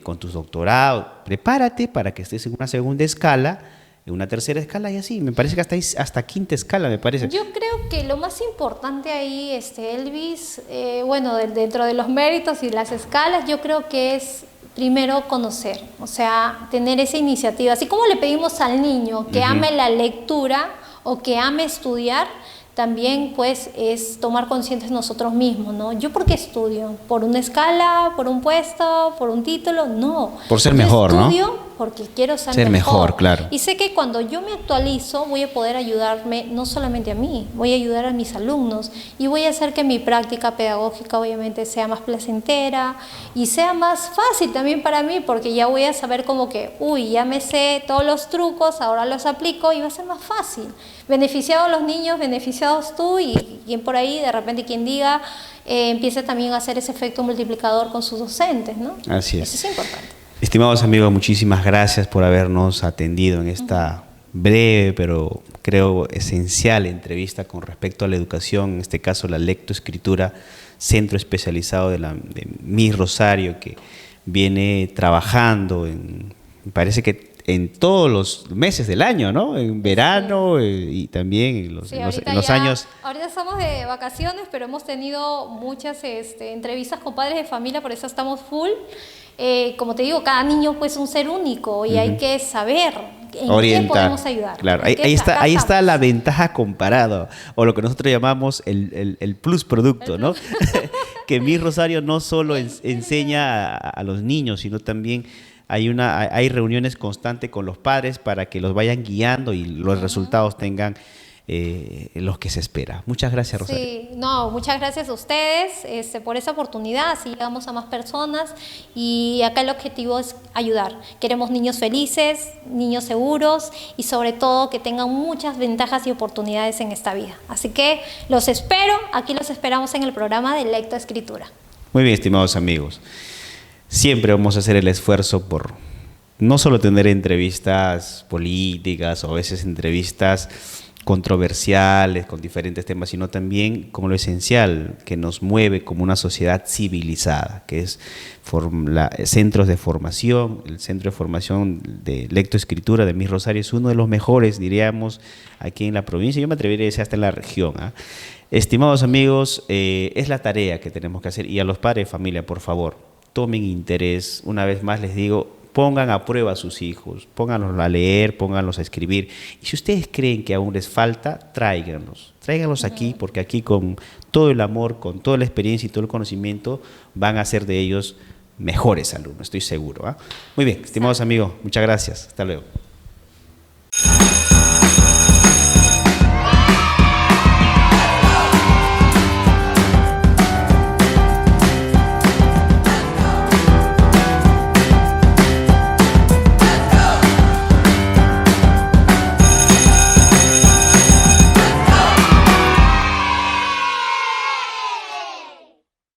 con tus doctorados. Prepárate para que estés en una segunda escala, en una tercera escala y así. Me parece que hasta quinta escala, me parece. Yo creo que lo más importante ahí, Elvis, bueno, dentro de los méritos y las escalas, yo creo que es primero conocer, o sea, tener esa iniciativa. Así como le pedimos al niño que ame la lectura o que ame estudiar, también pues es tomar conscientes nosotros mismos, ¿no? ¿Yo por qué estudio? ¿Por una escala? ¿Por un puesto? ¿Por un título? No. Por ser Yo mejor, ¿no? estudio porque quiero ser, Ser mejor, claro. Y sé que cuando yo me actualizo voy a poder ayudarme no solamente a mí, voy a ayudar a mis alumnos y voy a hacer que mi práctica pedagógica obviamente sea más placentera y sea más fácil también para mí, porque ya voy a saber como que, uy, ya me sé todos los trucos, ahora los aplico y va a ser más fácil. Beneficiados los niños, beneficiados tú y quien por ahí, de repente quien diga, empiece también a hacer ese efecto multiplicador con sus docentes, ¿no? Así es. Eso es importante. Estimados amigos, muchísimas gracias por habernos atendido en esta breve, pero creo esencial entrevista con respecto a la educación, en este caso la lectoescritura, centro especializado de Miss Rosario, que viene trabajando me parece que en todos los meses del año, ¿no? En verano y también en los años. Ahorita estamos de vacaciones, pero hemos tenido muchas entrevistas con padres de familia, por eso estamos full. Como te digo, cada niño pues es un ser único y hay que saber en qué podemos ayudar. Claro, ahí está la ventaja comparada, o lo que nosotros llamamos el plus producto, ¿no? Que Miss Rosario no solo enseña a los niños, sino también hay reuniones constantes con los padres para que los vayan guiando y los resultados tengan los que se espera. Muchas gracias, Rosario. Sí, no, muchas gracias a ustedes por esa oportunidad, así llegamos a más personas y acá el objetivo es ayudar. Queremos niños felices, niños seguros y sobre todo que tengan muchas ventajas y oportunidades en esta vida. Así que los espero, aquí los esperamos en el programa de Lectoescritura. Muy bien, estimados amigos. Siempre vamos a hacer el esfuerzo por no solo tener entrevistas políticas o a veces entrevistas controversiales con diferentes temas, sino también como lo esencial que nos mueve como una sociedad civilizada, que es centros de formación. El centro de formación de lectoescritura de Miss Rosario es uno de los mejores, diríamos, aquí en la provincia. Yo me atrevería a decir hasta en la región, ¿eh? Estimados amigos, es la tarea que tenemos que hacer, y a los padres de familia, por favor, tomen interés. Una vez más les digo, pongan a prueba a sus hijos, pónganlos a leer, pónganlos a escribir. Y si ustedes creen que aún les falta, tráiganlos aquí, porque aquí con todo el amor, con toda la experiencia y todo el conocimiento, van a hacer de ellos mejores alumnos, estoy seguro, ¿eh? Muy bien, estimados amigos, muchas gracias. Hasta luego.